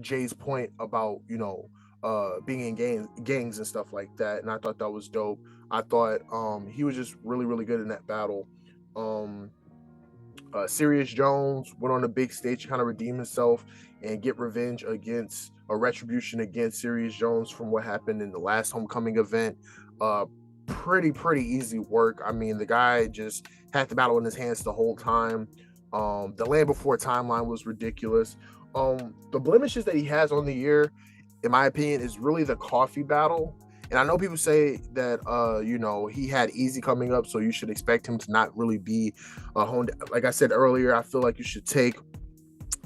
Jay's point about being in gangs and stuff like that, and I thought that was dope. I thought he was just really, really good in that battle. Serious Jones went on the big stage to kind of redeem himself and get revenge against a retribution against Serious Jones from what happened in the last homecoming event. Pretty easy work. I mean, the guy just had the battle in his hands the whole time. The Land Before timeline was ridiculous. The blemishes that he has on the year, in my opinion, is really the coffee battle. And I know people say that, you know, he had Easy coming up, so you should expect him to not really be honed. Like I said earlier, I feel like you should take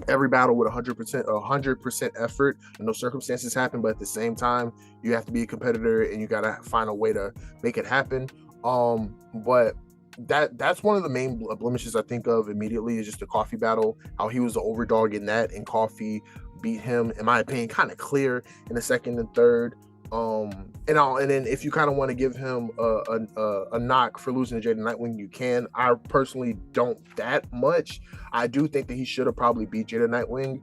every battle with 100% effort, and those circumstances happen. But at the same time, you have to be a competitor, and you gotta find a way to make it happen. But that's one of the main blemishes I think of immediately is just the coffee battle. How he was the overdog in that, and coffee beat him, in my opinion, kind of clear in the second and third. And then if you kind of want to give him a knock for losing to Jaden Nightwing, you can. I personally don't that much. I do think that he should have probably beat Jaden Nightwing,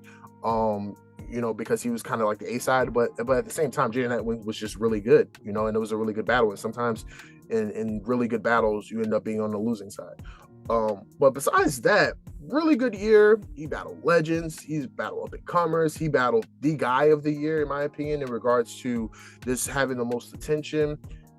you know, because he was kind of like the A side, but at the same time, Jaden Nightwing was just really good, you know, and it was a really good battle. And sometimes in really good battles, you end up being on the losing side. But besides that, really good year. He battled legends. He's battled up and comers. He battled the guy of the year, in my opinion, in regards to this having the most attention,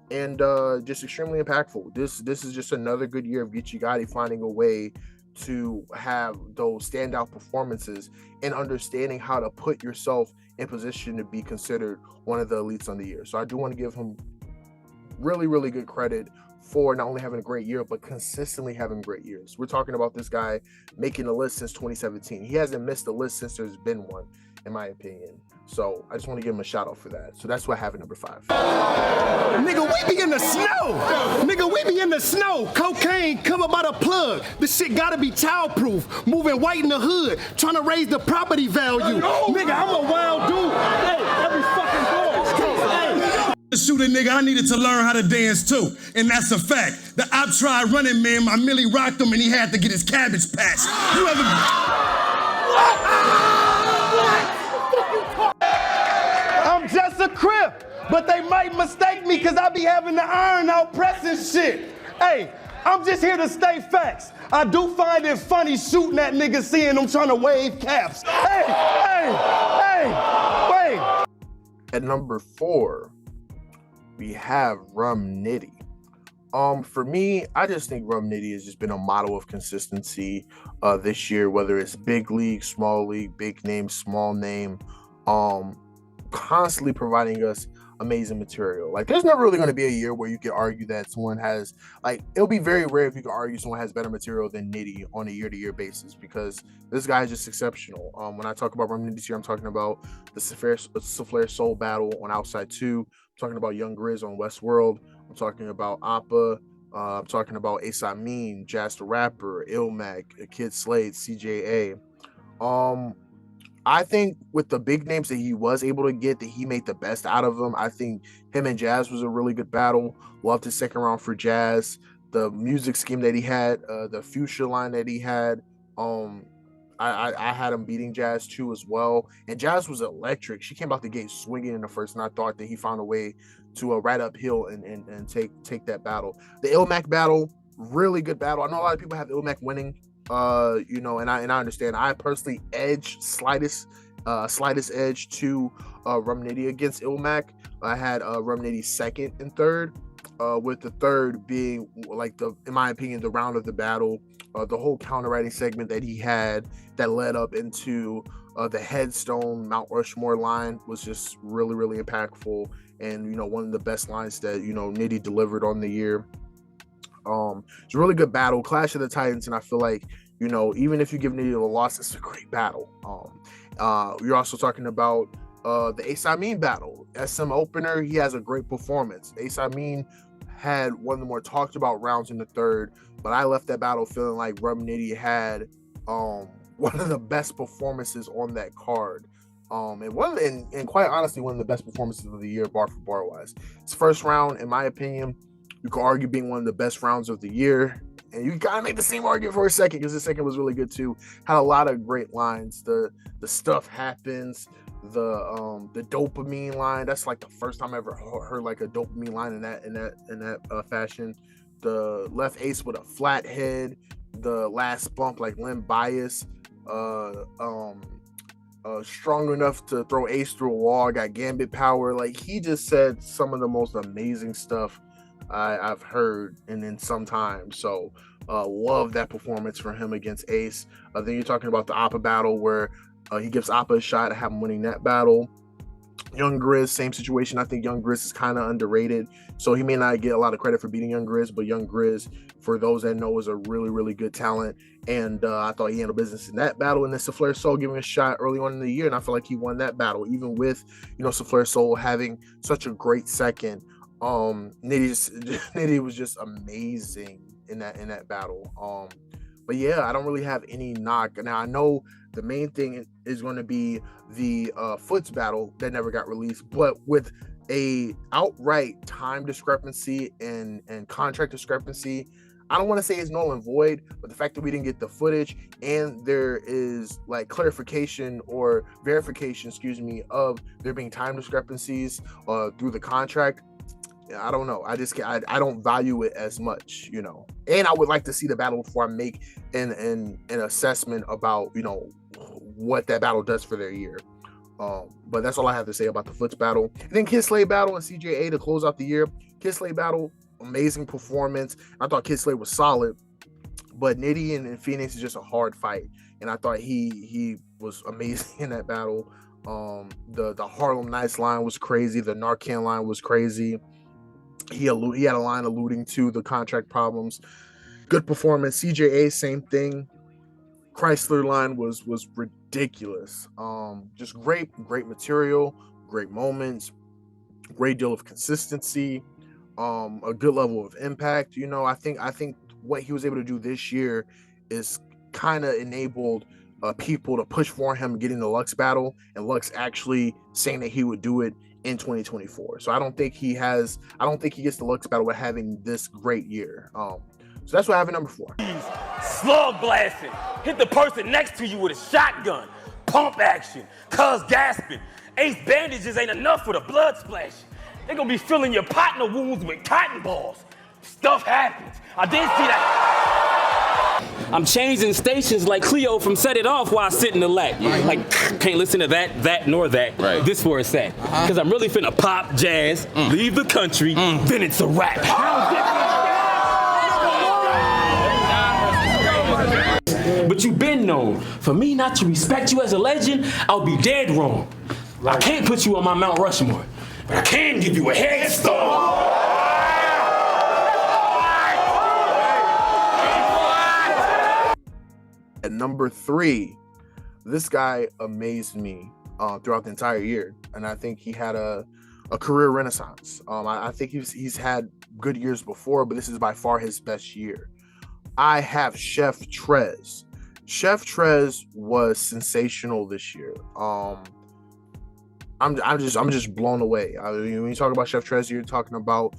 and just extremely impactful. This is just another good year of Geechee Gotti finding a way to have those standout performances and understanding how to put yourself in position to be considered one of the elites on the year. So I do want to give him really, really good credit for not only having a great year, but consistently having great years. We're talking about this guy making the list since 2017. He hasn't missed a list since there's been one, in my opinion. So I just want to give him a shout out for that. So that's what I have at number 5. Nigga, we be in the snow. Nigga, we be in the snow. Cocaine come up by the plug. This shit gotta be childproof. Moving white in the hood, trying to raise the property value. Nigga, I'm a wild dude. Hey, every fucking door. To shoot a nigga, I needed to learn how to dance too, and that's a fact. The op tried running, man. My Millie rocked him, and he had to get his cabbage patch. You ever? I'm just a crip, but they might mistake me because I be having the iron out pressing shit. Hey, I'm just here to stay facts. I do find it funny shooting at niggas, seeing them trying to wave caps. Hey, wait. At number 4, we have Rum Nitty. For me, I just think Rum Nitty has just been a model of consistency this year, whether it's big league, small league, big name, small name, constantly providing us amazing material. Like, there's never really going to be a year where you can argue that someone has, like, it'll be very rare if you can argue someone has better material than Nitty on a year-to-year basis, because this guy is just exceptional. When I talk about Rum Nitty this year, I'm talking about the Souffleur Soul battle on Outside 2. I'm talking about Young Grizz on Westworld. I'm talking about Appa. I'm talking about Ace Amin, Jazz the Rapper, Ilmac, Kid Slade, CJA. I think with the big names that he was able to get, that he made the best out of them. I think him and Jazz was a really good battle. Loved his second round for Jazz. The music scheme that he had, the fuchsia line that he had. I had him beating Jazz too as well. And Jazz was electric. She came out the gate swinging in the first, and I thought that he found a way to ride uphill and take that battle. The Ilmac battle, really good battle. I know a lot of people have Ilmac winning. You know, and I understand. I personally edge slightest edge to Rum Nitty against Ilmac. I had Rum Nitty second and third, with the third being, like, in my opinion, the round of the battle. The whole counter-writing segment that he had that led up into the Headstone Mount Rushmore line was just really, really impactful, and, you know, one of the best lines that, you know, Nitty delivered on the year. It's a really good battle, Clash of the Titans, and I feel like, you know, even if you give Nitty a loss, it's a great battle. You're also talking about the Ace Amin battle, SM opener. He has a great performance. Ace Amin had one of the more talked about rounds in the third, but I left that battle feeling like Rum Nitty had one of the best performances on that card. And quite honestly, one of the best performances of the year, bar for bar wise. His first round, in my opinion, you could argue being one of the best rounds of the year. And you gotta make the same argument for a second, because the second was really good too. Had a lot of great lines. The stuff happens. The dopamine line. That's like the first time I ever heard like a dopamine line in that fashion. The left ace with a flat head. The last bump like limb bias. Strong enough to throw ace through a wall. Got gambit power. Like, he just said some of the most amazing stuff I've heard in some time. So love that performance from him against Ace. Then you're talking about the Appa battle where he gives Appa a shot at having winning that battle. Young Grizz, same situation. I think Young Grizz is kind of underrated, so he may not get a lot of credit for beating Young Grizz, but Young Grizz, for those that know, is a really, really good talent, and I thought he handled business in that battle, and then Souffleur Soul giving a shot early on in the year, and I feel like he won that battle, even with, you know, Souffleur Soul having such a great second. Nitty was just amazing in that battle. But yeah, I don't really have any knock. Now I know the main thing is going to be the Foots battle that never got released, but with a outright time discrepancy and contract discrepancy, I don't want to say it's null and void, but the fact that we didn't get the footage and there is like clarification or verification, of there being time discrepancies through the contract, I don't know. I don't value it as much, you know. And I would like to see the battle before I make an assessment about, you know, what that battle does for their year. But that's all I have to say about the Foots battle. And then Kid Slade battle and CJA to close out the year. Kid Slade battle, amazing performance. I thought Kid Slade was solid, but Nitty and Phoenix is just a hard fight, and I thought he was amazing in that battle. The Harlem Nights line was crazy. The Narcan line was crazy. He had a line alluding to the contract problems. Good performance. CJA, same thing. Chrysler line was ridiculous. Just great material, great moments, great deal of consistency, a good level of impact. You know, I think what he was able to do this year is kind of enabled people to push for him getting the Lux battle, and Lux actually saying that he would do it in 2024. So I don't think he gets the Lux battle with having this great year. So that's what I have at number 4. Slug blasting. Hit the person next to you with a shotgun. Pump action. Cuz gasping. Ace bandages ain't enough for the blood splash. They're gonna be filling your partner wounds with cotton balls. Stuff happens. I did see that. I'm changing stations like Cleo from Set It Off while I sit in the lap. Right. Like, can't listen to that, nor that. Right. This where it's at. Because I'm really finna pop, jazz, leave the country, then it's a wrap. But you been known. For me not to respect you as a legend, I'll be dead wrong. I can't put you on my Mount Rushmore, but I can give you a head start. At number 3, this guy amazed me throughout the entire year, and I think he had a career renaissance. I think he's had good years before, but this is by far his best year. I have Chef Trez. Chef Trez was sensational this year. I'm just blown away. I mean, when you talk about Chef Trez, you're talking about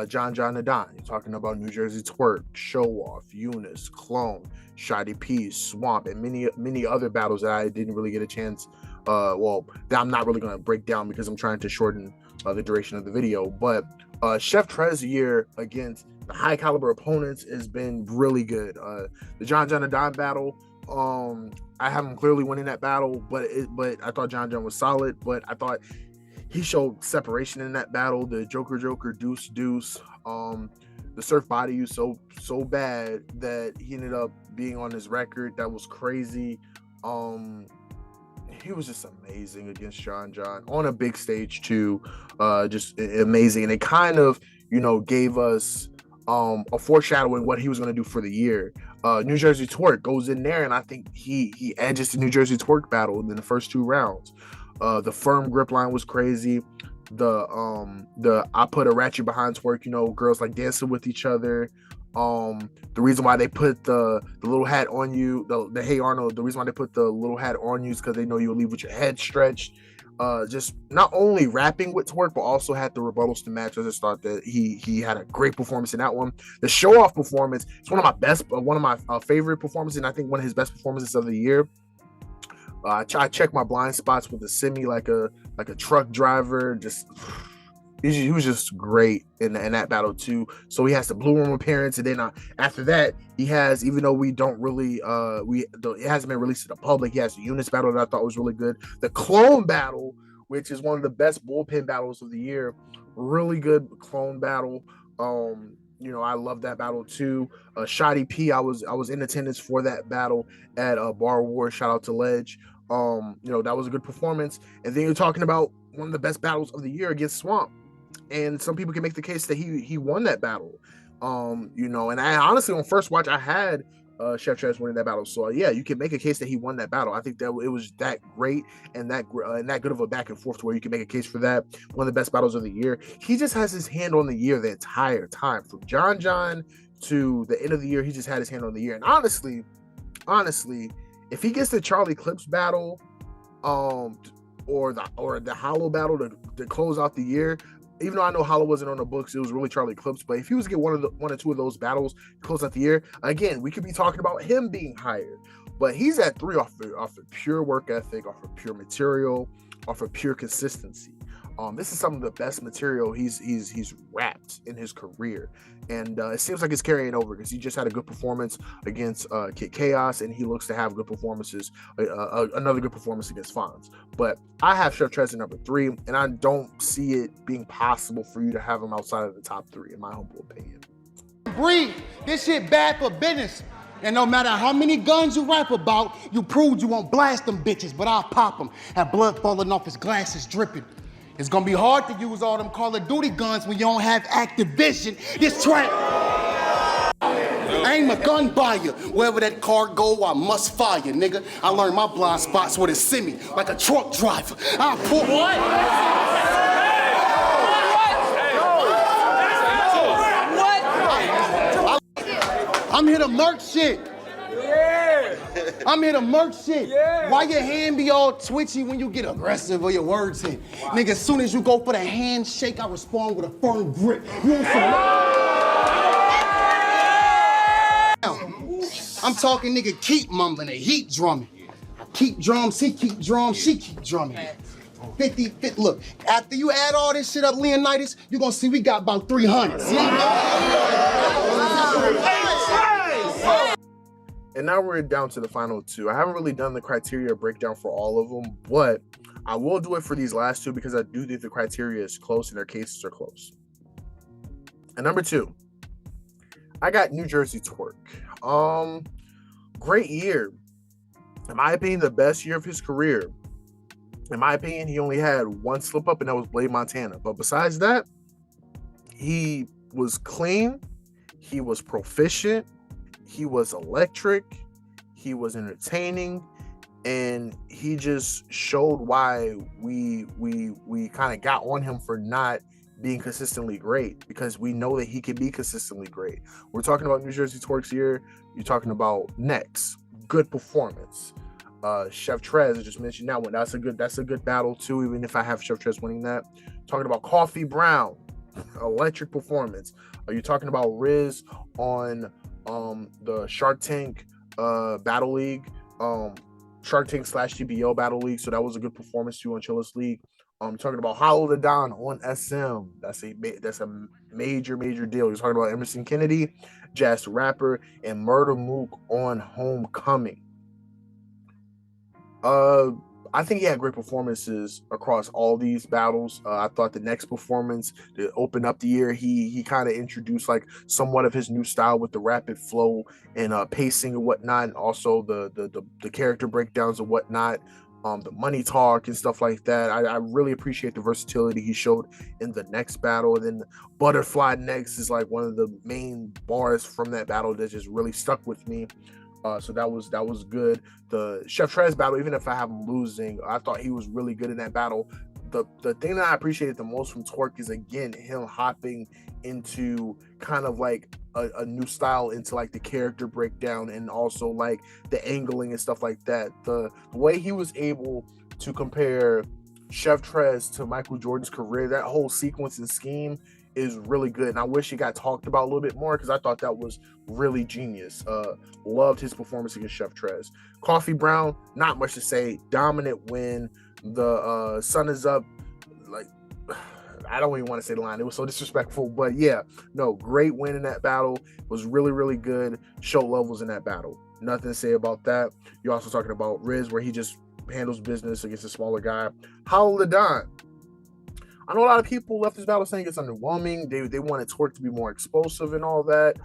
John Nadine. You're talking about New Jersey Twerk, Show Off, Eunice, Clone, Shoddy P, Swamp, and many other battles that I didn't really get a chance. That I'm not really going to break down because I'm trying to shorten the duration of the video. But Chef Trez's year against the high caliber opponents has been really good. The John Nadine battle, I have him clearly winning that battle, but I thought John was solid. But I thought he showed separation in that battle. The Joker Deuce, the Surf body use so bad that he ended up being on his record. That was crazy. He was just amazing against John on a big stage too. Just amazing, and it kind of, you know, gave us a foreshadowing what he was going to do for the year. New Jersey Twerk goes in there, and I think he edges the New Jersey Twerk battle in the first 2 rounds. The firm grip line was crazy. The I put a ratchet behind Twerk, you know, girls like dancing with each other. The reason why they put the little hat on you, the Hey Arnold, the reason why they put the little hat on you is because they know you'll leave with your head stretched. Just not only rapping with Twerk, but also had the rebuttals to match. I just thought that he had a great performance in that one. The Show Off performance, it's one of my favorite performances, and I think one of his best performances of the year. I checked my blind spots with the semi like a truck driver. He was just great in that battle too. So he has the Blue Room appearance, and then after that he has, even though we don't really it hasn't been released to the public, he has the Eunice battle that I thought was really good. The Clone battle, which is one of the best bullpen battles of the year, really good Clone battle. You know, I love that battle too. Shoddy P, I was in attendance for that battle at Bar War. Shout out to Ledge. You know, that was a good performance. And then you're talking about one of the best battles of the year against Swamp. And some people can make the case that he won that battle. You know, and I honestly on first watch I had Chef Trez winning that battle. So yeah, you can make a case that he won that battle. I think that it was that great and that good of a back and forth to where you can make a case for that. One of the best battles of the year. He just has his hand on the year the entire time, from John to the end of the year. He just had his hand on the year. And honestly, if he gets the Charlie Clips battle, or the Hollow battle to close out the year. Even though I know Hollow wasn't on the books, it was really Charlie Clips. But if he was to get one or two of those battles to close out the year, again, we could be talking about him being higher. But he's at 3 off of pure work ethic, off of pure material, off of pure consistency. This is some of the best material he's rapped in his career, and it seems like it's carrying over because he just had a good performance against Kid Chaos, and he looks to have good performances, another good performance against Soundz. But I have Chef Trez at number 3, and I don't see it being possible for you to have him outside of the top 3, in my humble opinion. Breathe. This shit bad for business. And no matter how many guns you rap about, you proved you won't blast them bitches, but I'll pop them. Have blood falling off his glasses dripping. It's gonna be hard to use all them Call of Duty guns when you don't have Activision. This track. I ain't a gun buyer. Wherever that car go, I must fire, nigga. I learned my blind spots with a semi, like a truck driver. I pull. What? I'm here to murk shit. Yeah. I'm here to murk shit. Yeah. Why your hand be all twitchy when you get aggressive or your words hit? Wow. Nigga, as soon as you go for the handshake, I respond with a firm grip. You want some? I'm talking, nigga, keep mumbling, they heat drumming. Keep drums, he keep drums, she keep drumming. 50, look, after you add all this shit up, Leonidas, you gonna see we got about 300. And now we're down to the final 2. I haven't really done the criteria breakdown for all of them, but I will do it for these last 2 because I do think the criteria is close and their cases are close. And number 2, I got New Jersey Twerk. Great year. In my opinion, the best year of his career. In my opinion, he only had one slip up, and that was Blade Montana. But besides that, he was clean, he was proficient, he was electric, he was entertaining, and he just showed why we kind of got on him for not being consistently great, because we know that he can be consistently great. We're talking about New Jersey Twerk's year. You're talking about Next, good performance. Chef Trez, I just mentioned that one. That's a good battle too, even if I have Chef Trez winning that. Talking about Coffee Brown, electric performance. Are you talking about Riz on the Shark Tank Battle League, Shark Tank / TBO Battle League? So that was a good performance too on Chillest League. Talking about Hollow the Don on SM. That's a major deal. You're talking about Emerson Kennedy, Jazz the Rapper, and Murder Mook on Homecoming. I think he had great performances across all these battles. I thought the next performance to open up the year, he kind of introduced like somewhat of his new style with the rapid flow and pacing and whatnot, and also the character breakdowns and whatnot, the money talk and stuff like that. I really appreciate the versatility he showed in the next battle. And then Butterfly Next is like one of the main bars from that battle that just really stuck with me. So that was good. The Chef Trez battle, even if I have him losing, I thought he was really good in that battle. The thing that I appreciated the most from Twerk is, again, him hopping into kind of like a new style, into like the character breakdown and also like the angling and stuff like that. The way he was able to compare Chef Trez to Michael Jordan's career, that whole sequence and scheme is really good, and I wish it got talked about a little bit more because I thought that was really genius. Loved his performance against Chef Trez. Coffee Brown, not much to say. Dominant win. The sun is up. Like, I don't even want to say the line. It was so disrespectful, but yeah, no, great win in that battle. Was really good. Show love was in that battle. Nothing to say about that. You're also talking about Riz, where he just handles business against a smaller guy. Hollow the Don. I know a lot of people left this battle saying it's underwhelming. They wanted Twerk to be more explosive and all that.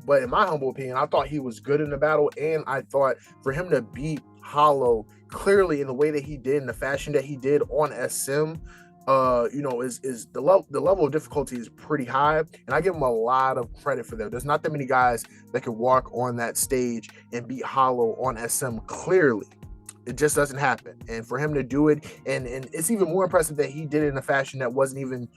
But in my humble opinion, I thought he was good in the battle, and I thought for him to beat Hollow clearly in the way that he did, in the fashion that he did on SM, is the level of difficulty is pretty high, and I give him a lot of credit for that. There's not that many guys that can walk on that stage and beat Hollow on SM clearly. It just doesn't happen. And for him to do it, and it's even more impressive that he did it in a fashion that wasn't even,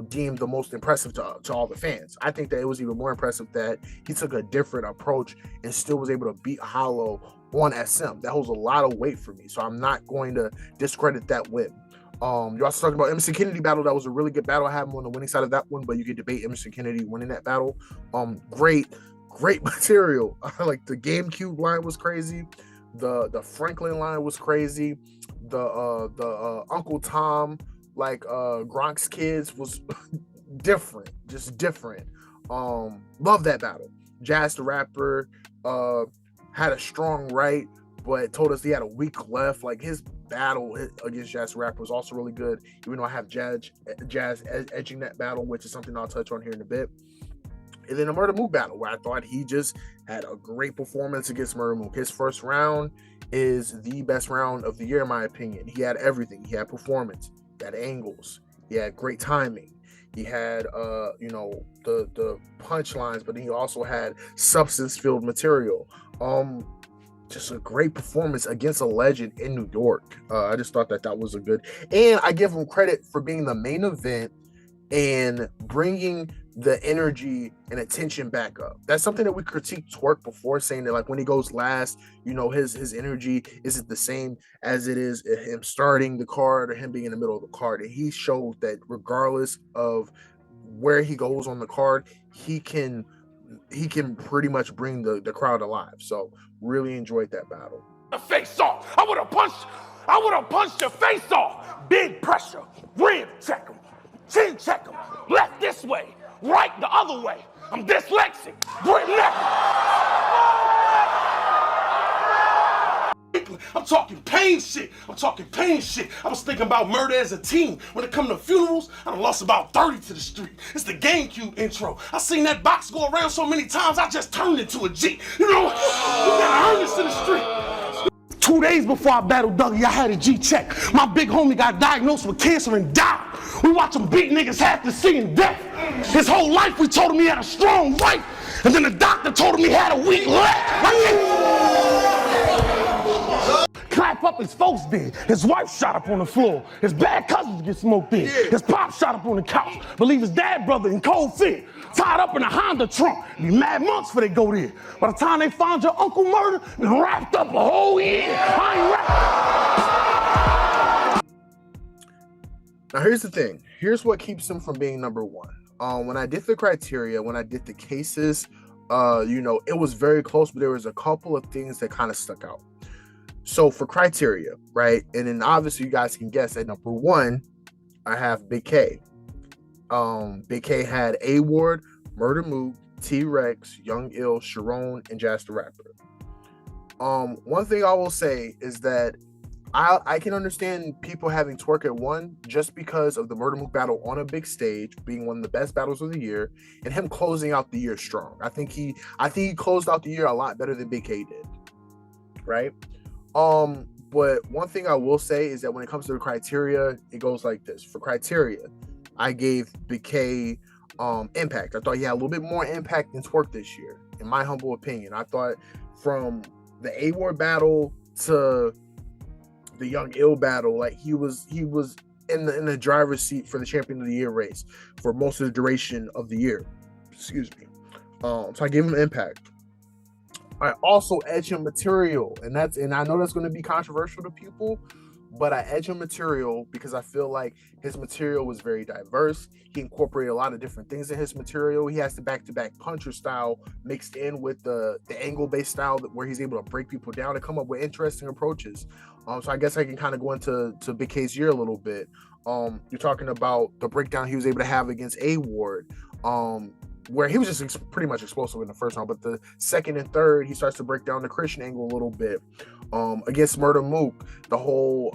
deemed the most impressive to all the fans. I think that it was even more impressive that he took a different approach and still was able to beat Hollow on SM. That holds a lot of weight for me. So I'm not going to discredit that win. You also talking about Emerson Kennedy battle. That was a really good battle. I have him on the winning side of that one, but you could debate Emerson Kennedy winning that battle. Great material. Like the GameCube line was crazy. The Franklin line was crazy. The Uncle Tom, Gronk's kids, was different, just different. Love that battle. Jazz the Rapper had a strong right, but told us he had a week left. Like his battle against Jazz the Rapper was also really good, even though I have Jazz edging that battle, which is something I'll touch on here in a bit. And then a Murder Mook battle, where I thought he just had a great performance against Murder Mook. His first round is the best round of the year, in my opinion. He had everything. He had performance. He had angles. He had great timing. He had, the punchlines, but he also had substance-filled material. Just a great performance against a legend in New York. I just thought that was a good, and I give him credit for being the main event and bringing the energy and attention back up. That's something that we critiqued Twerk before, saying that like when he goes last, his energy isn't the same as it is him starting the card or him being in the middle of the card. And he showed that regardless of where he goes on the card, he can pretty much bring the crowd alive. So really enjoyed that battle. The face off. I would have punched your face off. Big pressure. Rib check him. Chin check him. Left this way. Right the other way. I'm dyslexic. Grip neck. I'm talking pain shit. I was thinking about murder as a team. When it come to funerals, I done lost about 30 to the street. It's the GameCube intro. I seen that box go around so many times, I just turned into a G. You gotta earn this in the street. 2 days before I battled Dougie, I had a G check. My big homie got diagnosed with cancer and died. We watch him beat niggas half to seeing death. His whole life we told him he had a strong right, and then the doctor told him he had a weak leg. Clap up his folks did. His wife shot up on the floor. His bad cousins get smoked in. His pop shot up on the couch. Believe his dad brother in cold fear. Tied up in a Honda trunk. Be mad months before they go there. By the time they found your uncle murdered, been wrapped up a whole year. I ain't wrapped. Now here's the thing. Here's what keeps him from being number one. When I did the criteria, when I did the cases, it was very close, but there was a couple of things that kind of stuck out. So for criteria, right? And then obviously you guys can guess at number one, I have Big K. Big K had A Ward, Murder Mook, T-Rex, Young Ill, Sharon, and Jazz the Rapper. One thing I will say is that I can understand people having Twerk at one just because of the Murder Mook battle on a big stage being one of the best battles of the year and him closing out the year strong. I think he closed out the year a lot better than Big K did, right? But one thing I will say is that when it comes to the criteria, it goes like this. For criteria, I gave Big K impact. I thought he had a little bit more impact than Twerk this year, in my humble opinion. I thought from the A-Ward battle to the Young Ill battle, like he was in the driver's seat for the Champion of the Year race for most of the duration of the year. Excuse me. So I gave him impact. I also edge him material, and I know that's going to be controversial to people, but I edge him material because I feel like his material was very diverse. He incorporated a lot of different things in his material. He has the back-to-back puncher style mixed in with the angle-based style where he's able to break people down and come up with interesting approaches. So I guess I can kind of go into Big K's year a little bit. You're talking about the breakdown he was able to have against A Ward, where he was just pretty much explosive in the first round, but the second and third, he starts to break down the Christian angle a little bit. Against Murder Mook, the whole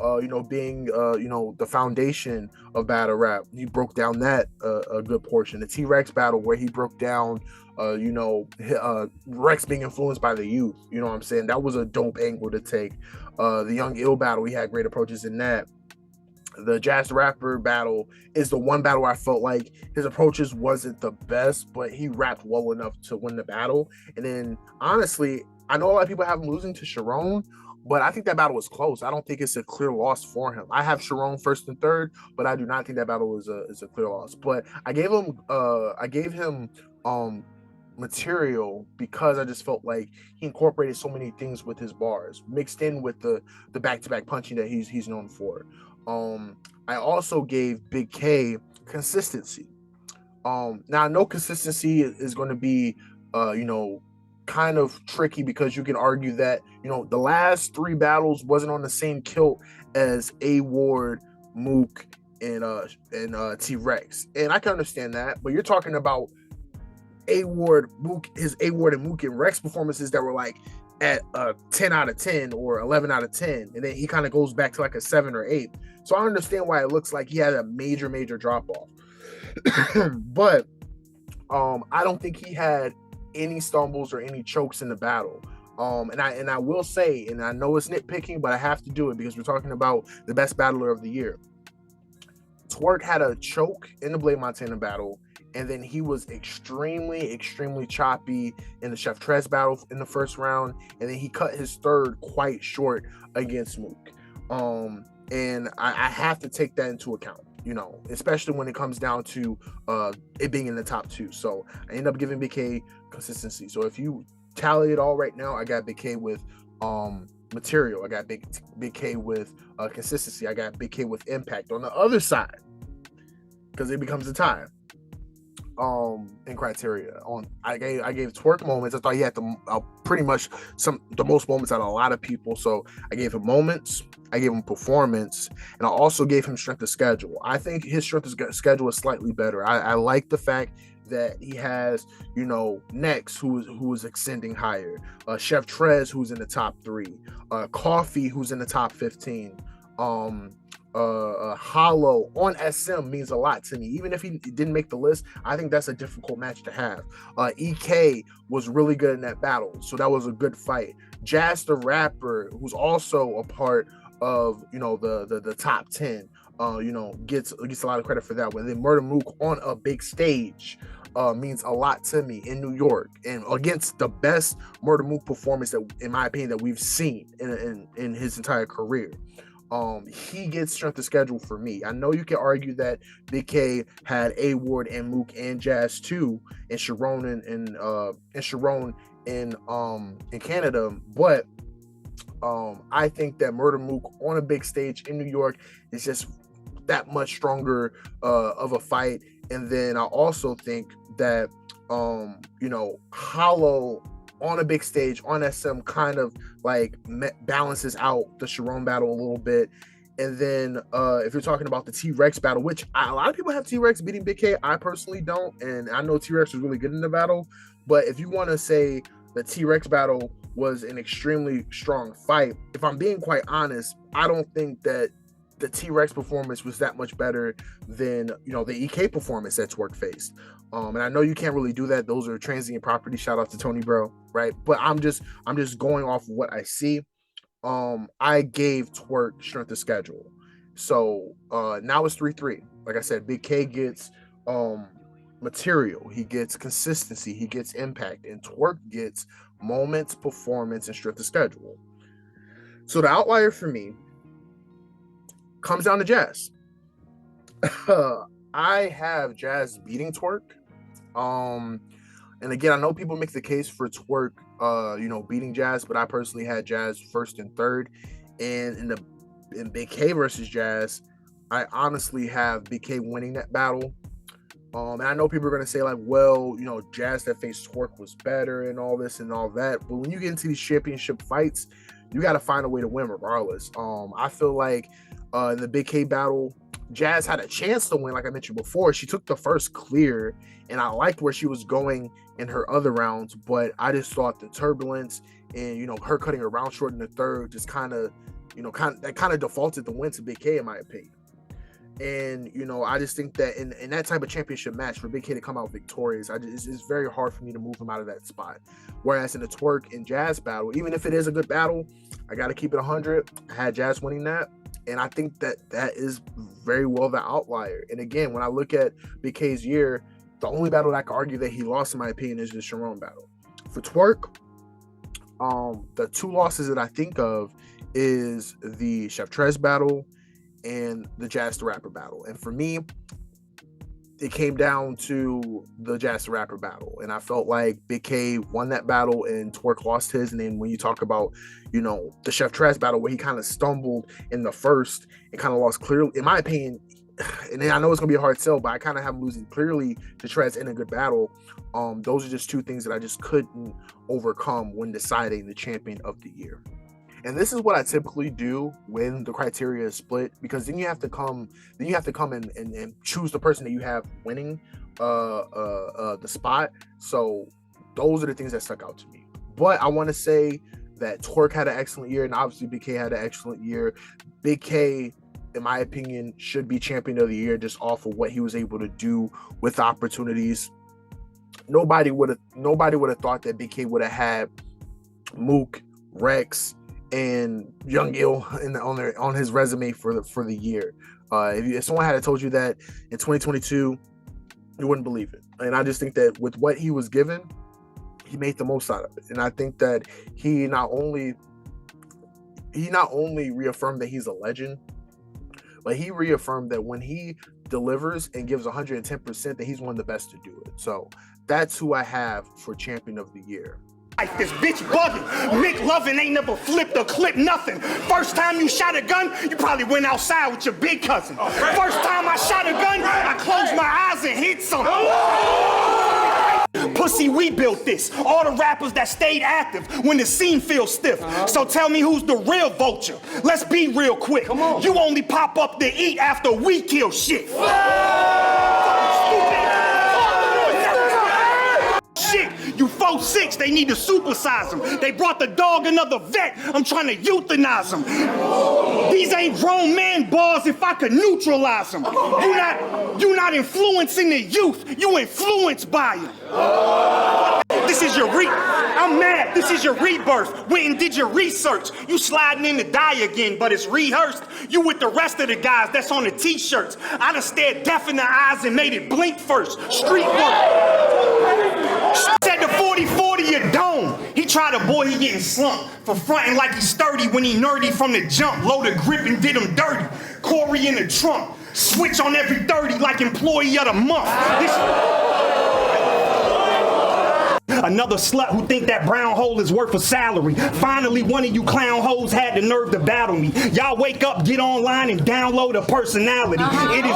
being the foundation of battle rap, he broke down that a good portion. The T-Rex battle where he broke down Rex being influenced by the youth, you know what I'm saying? That was a dope angle to take. The Young Ill battle, he had great approaches in that. The Jazz the Rapper battle is the one battle where I felt like his approaches wasn't the best, but he rapped well enough to win the battle. And then honestly, I know a lot of people have him losing to Sharon, but I think that battle was close. I don't think it's a clear loss for him. I have Sharon first and third, but I do not think that battle is a clear loss. But I gave him material because I just felt like he incorporated so many things with his bars, mixed in with the back-to-back punching that he's known for. I also gave Big K consistency. Now I know consistency is going to be kind of tricky because you can argue that the last 3 battles wasn't on the same kilt as A Ward, Mook, and T-Rex, and I can understand that. But you're talking about A Ward, Mook, his A Ward and Mook and Rex performances that were like at a 10 out of 10 or 11 out of 10, and then he kind of goes back to like a 7 or 8. So I understand why it looks like he had a major drop off. But I don't think he had any stumbles or any chokes in the battle. And I will say, and I know it's nitpicking, but I have to do it because we're talking about the best battler of the year. Twerk had a choke in the Blade Montana battle, and then he was extremely choppy in the Chef Trez battle in the first round, and then he cut his third quite short against Mook. And I have to take that into account, especially when it comes down to it being in the top 2. So I end up giving Big K consistency. So if you tally it all right now, I got Big K with material. I got Big K with consistency. I got Big K with impact. On the other side, because it becomes a tie. In criteria, I gave Twerk moments. I thought he had pretty much the most moments out of a lot of people. So I gave him moments, I gave him performance, and I also gave him strength of schedule. I think his strength of schedule is slightly better. I like the fact that he has, Nex, who is extending higher, Chef Trez, who's in the top 3, Coffee, who's in the top 15, Hollow on SM means a lot to me. Even if he didn't make the list, I think that's a difficult match to have. EK was really good in that battle, so that was a good fight. Jazz the Rapper, who's also a part of the top 10, gets a lot of credit for that one. Then Murder Mook on a big stage means a lot to me in New York, and against the best Murder Mook performance that, in my opinion, that we've seen in his entire career. He gets strength of schedule for me. I know you can argue that Big K had A Ward and Mook and Jazz too, and Sharon in Canada, but I think that Murder Mook on a big stage in New York is just that much stronger of a fight. And then I also think that Hollow on a big stage on SM kind of like balances out the Sharon battle a little bit. And then if you're talking about the T-Rex battle, which a lot of people have T-Rex beating Big K, I personally don't, and I know T-Rex was really good in the battle, but if you want to say the T-Rex battle was an extremely strong fight, if I'm being quite honest, I don't think that the T-Rex performance was that much better than the EK performance that Twerk faced. And I know you can't really do that. Those are transient properties. Shout out to Tony Bro, right? But I'm just going off of what I see. I gave Twerk strength of schedule. So now it's 3-3. Like I said, Big K gets material, he gets consistency, he gets impact, and Twerk gets moments, performance, and strength of schedule. So the outlier for me comes down to Jazz. I have Jazz beating Twerk. And again, I know people make the case for Twerk, beating Jazz, but I personally had Jazz first and third. And in Big K versus Jazz, I honestly have Big K winning that battle. And I know people are going to say like, well, Jazz that faced Twerk was better and all this and all that. But when you get into these championship fights, you got to find a way to win regardless. I feel like in the Big K battle, Jazz had a chance to win, like I mentioned before. She took the first clear, and I liked where she was going in her other rounds, but I just thought the turbulence and, you know, her cutting her round short in the third just kind of defaulted the win to Big K, in my opinion. And, you know, I just think that in that type of championship match, for Big K to come out victorious, it's very hard for me to move him out of that spot. Whereas in the Twerk and Jazz battle, even if it is a good battle, I got to keep it 100. I had Jazz winning that. And I think that is very well the outlier. And again, when I look at Big K's year, the only battle that I could argue that he lost, in my opinion, is the Sharon battle. For Twerk, the two losses that I think of is the Chef Trez battle and the Jazz the Rapper battle. And for me, it came down to the Jazz the Rapper battle. And I felt like Big K won that battle and Twerk lost his. And then when you talk about, you know, the Chef Trez battle where he kind of stumbled in the first and kind of lost clearly, in my opinion, and then I know it's going to be a hard sell, but I kind of have him losing clearly to Trez in a good battle. Those are just two things that I just couldn't overcome when deciding the champion of the year. And this is what I typically do when the criteria is split, because then you have to come and choose the person that you have winning the spot. So those are the things that stuck out to me. But I want to say that Twerk had an excellent year, and obviously Big K had an excellent year. Big K, in my opinion, should be champion of the year just off of what he was able to do with opportunities. Nobody would have thought that Big K would have had Mook, Rex, and Young Ill on his resume for the year. If someone had told you that in 2022, you wouldn't believe it. And I just think that with what he was given, he made the most out of it. And I think that he not only reaffirmed that he's a legend, but he reaffirmed that when he delivers and gives 110%, that he's one of the best to do it. So that's who I have for champion of the year. Like this bitch bugging. Mick Lovin ain't never flipped or clipped nothing. First time you shot a gun, you probably went outside with your big cousin. First time I shot a gun, I closed my eyes and hit something. Pussy, we built this. All the rappers that stayed active when the scene feels stiff. So tell me who's the real vulture. Let's be real quick. Come on. You only pop up to eat after we kill shit. Shit, you 4'6", they need to supersize him. They brought the dog another vet, I'm trying to euthanize him. These ain't grown man bars if I could neutralize them. You not influencing the youth, you influenced by them. This is your I'm mad, this is your rebirth. Went and did your research. You sliding in to die again, but it's rehearsed. You with the rest of the guys that's on the t-shirts. I done stared deaf in the eyes and made it blink first. Street work. Said the 40-40 your dome. He tried a boy, he getting slumped for fronting like he's sturdy when he nerdy from the jump. Load the grip and did him dirty. Corey in the trunk. Switch on every 30 like employee of the month. Another slut who think that brown hole is worth a salary. Finally, one of you clown hoes had the nerve to battle me. Y'all wake up, get online, and download a personality. It is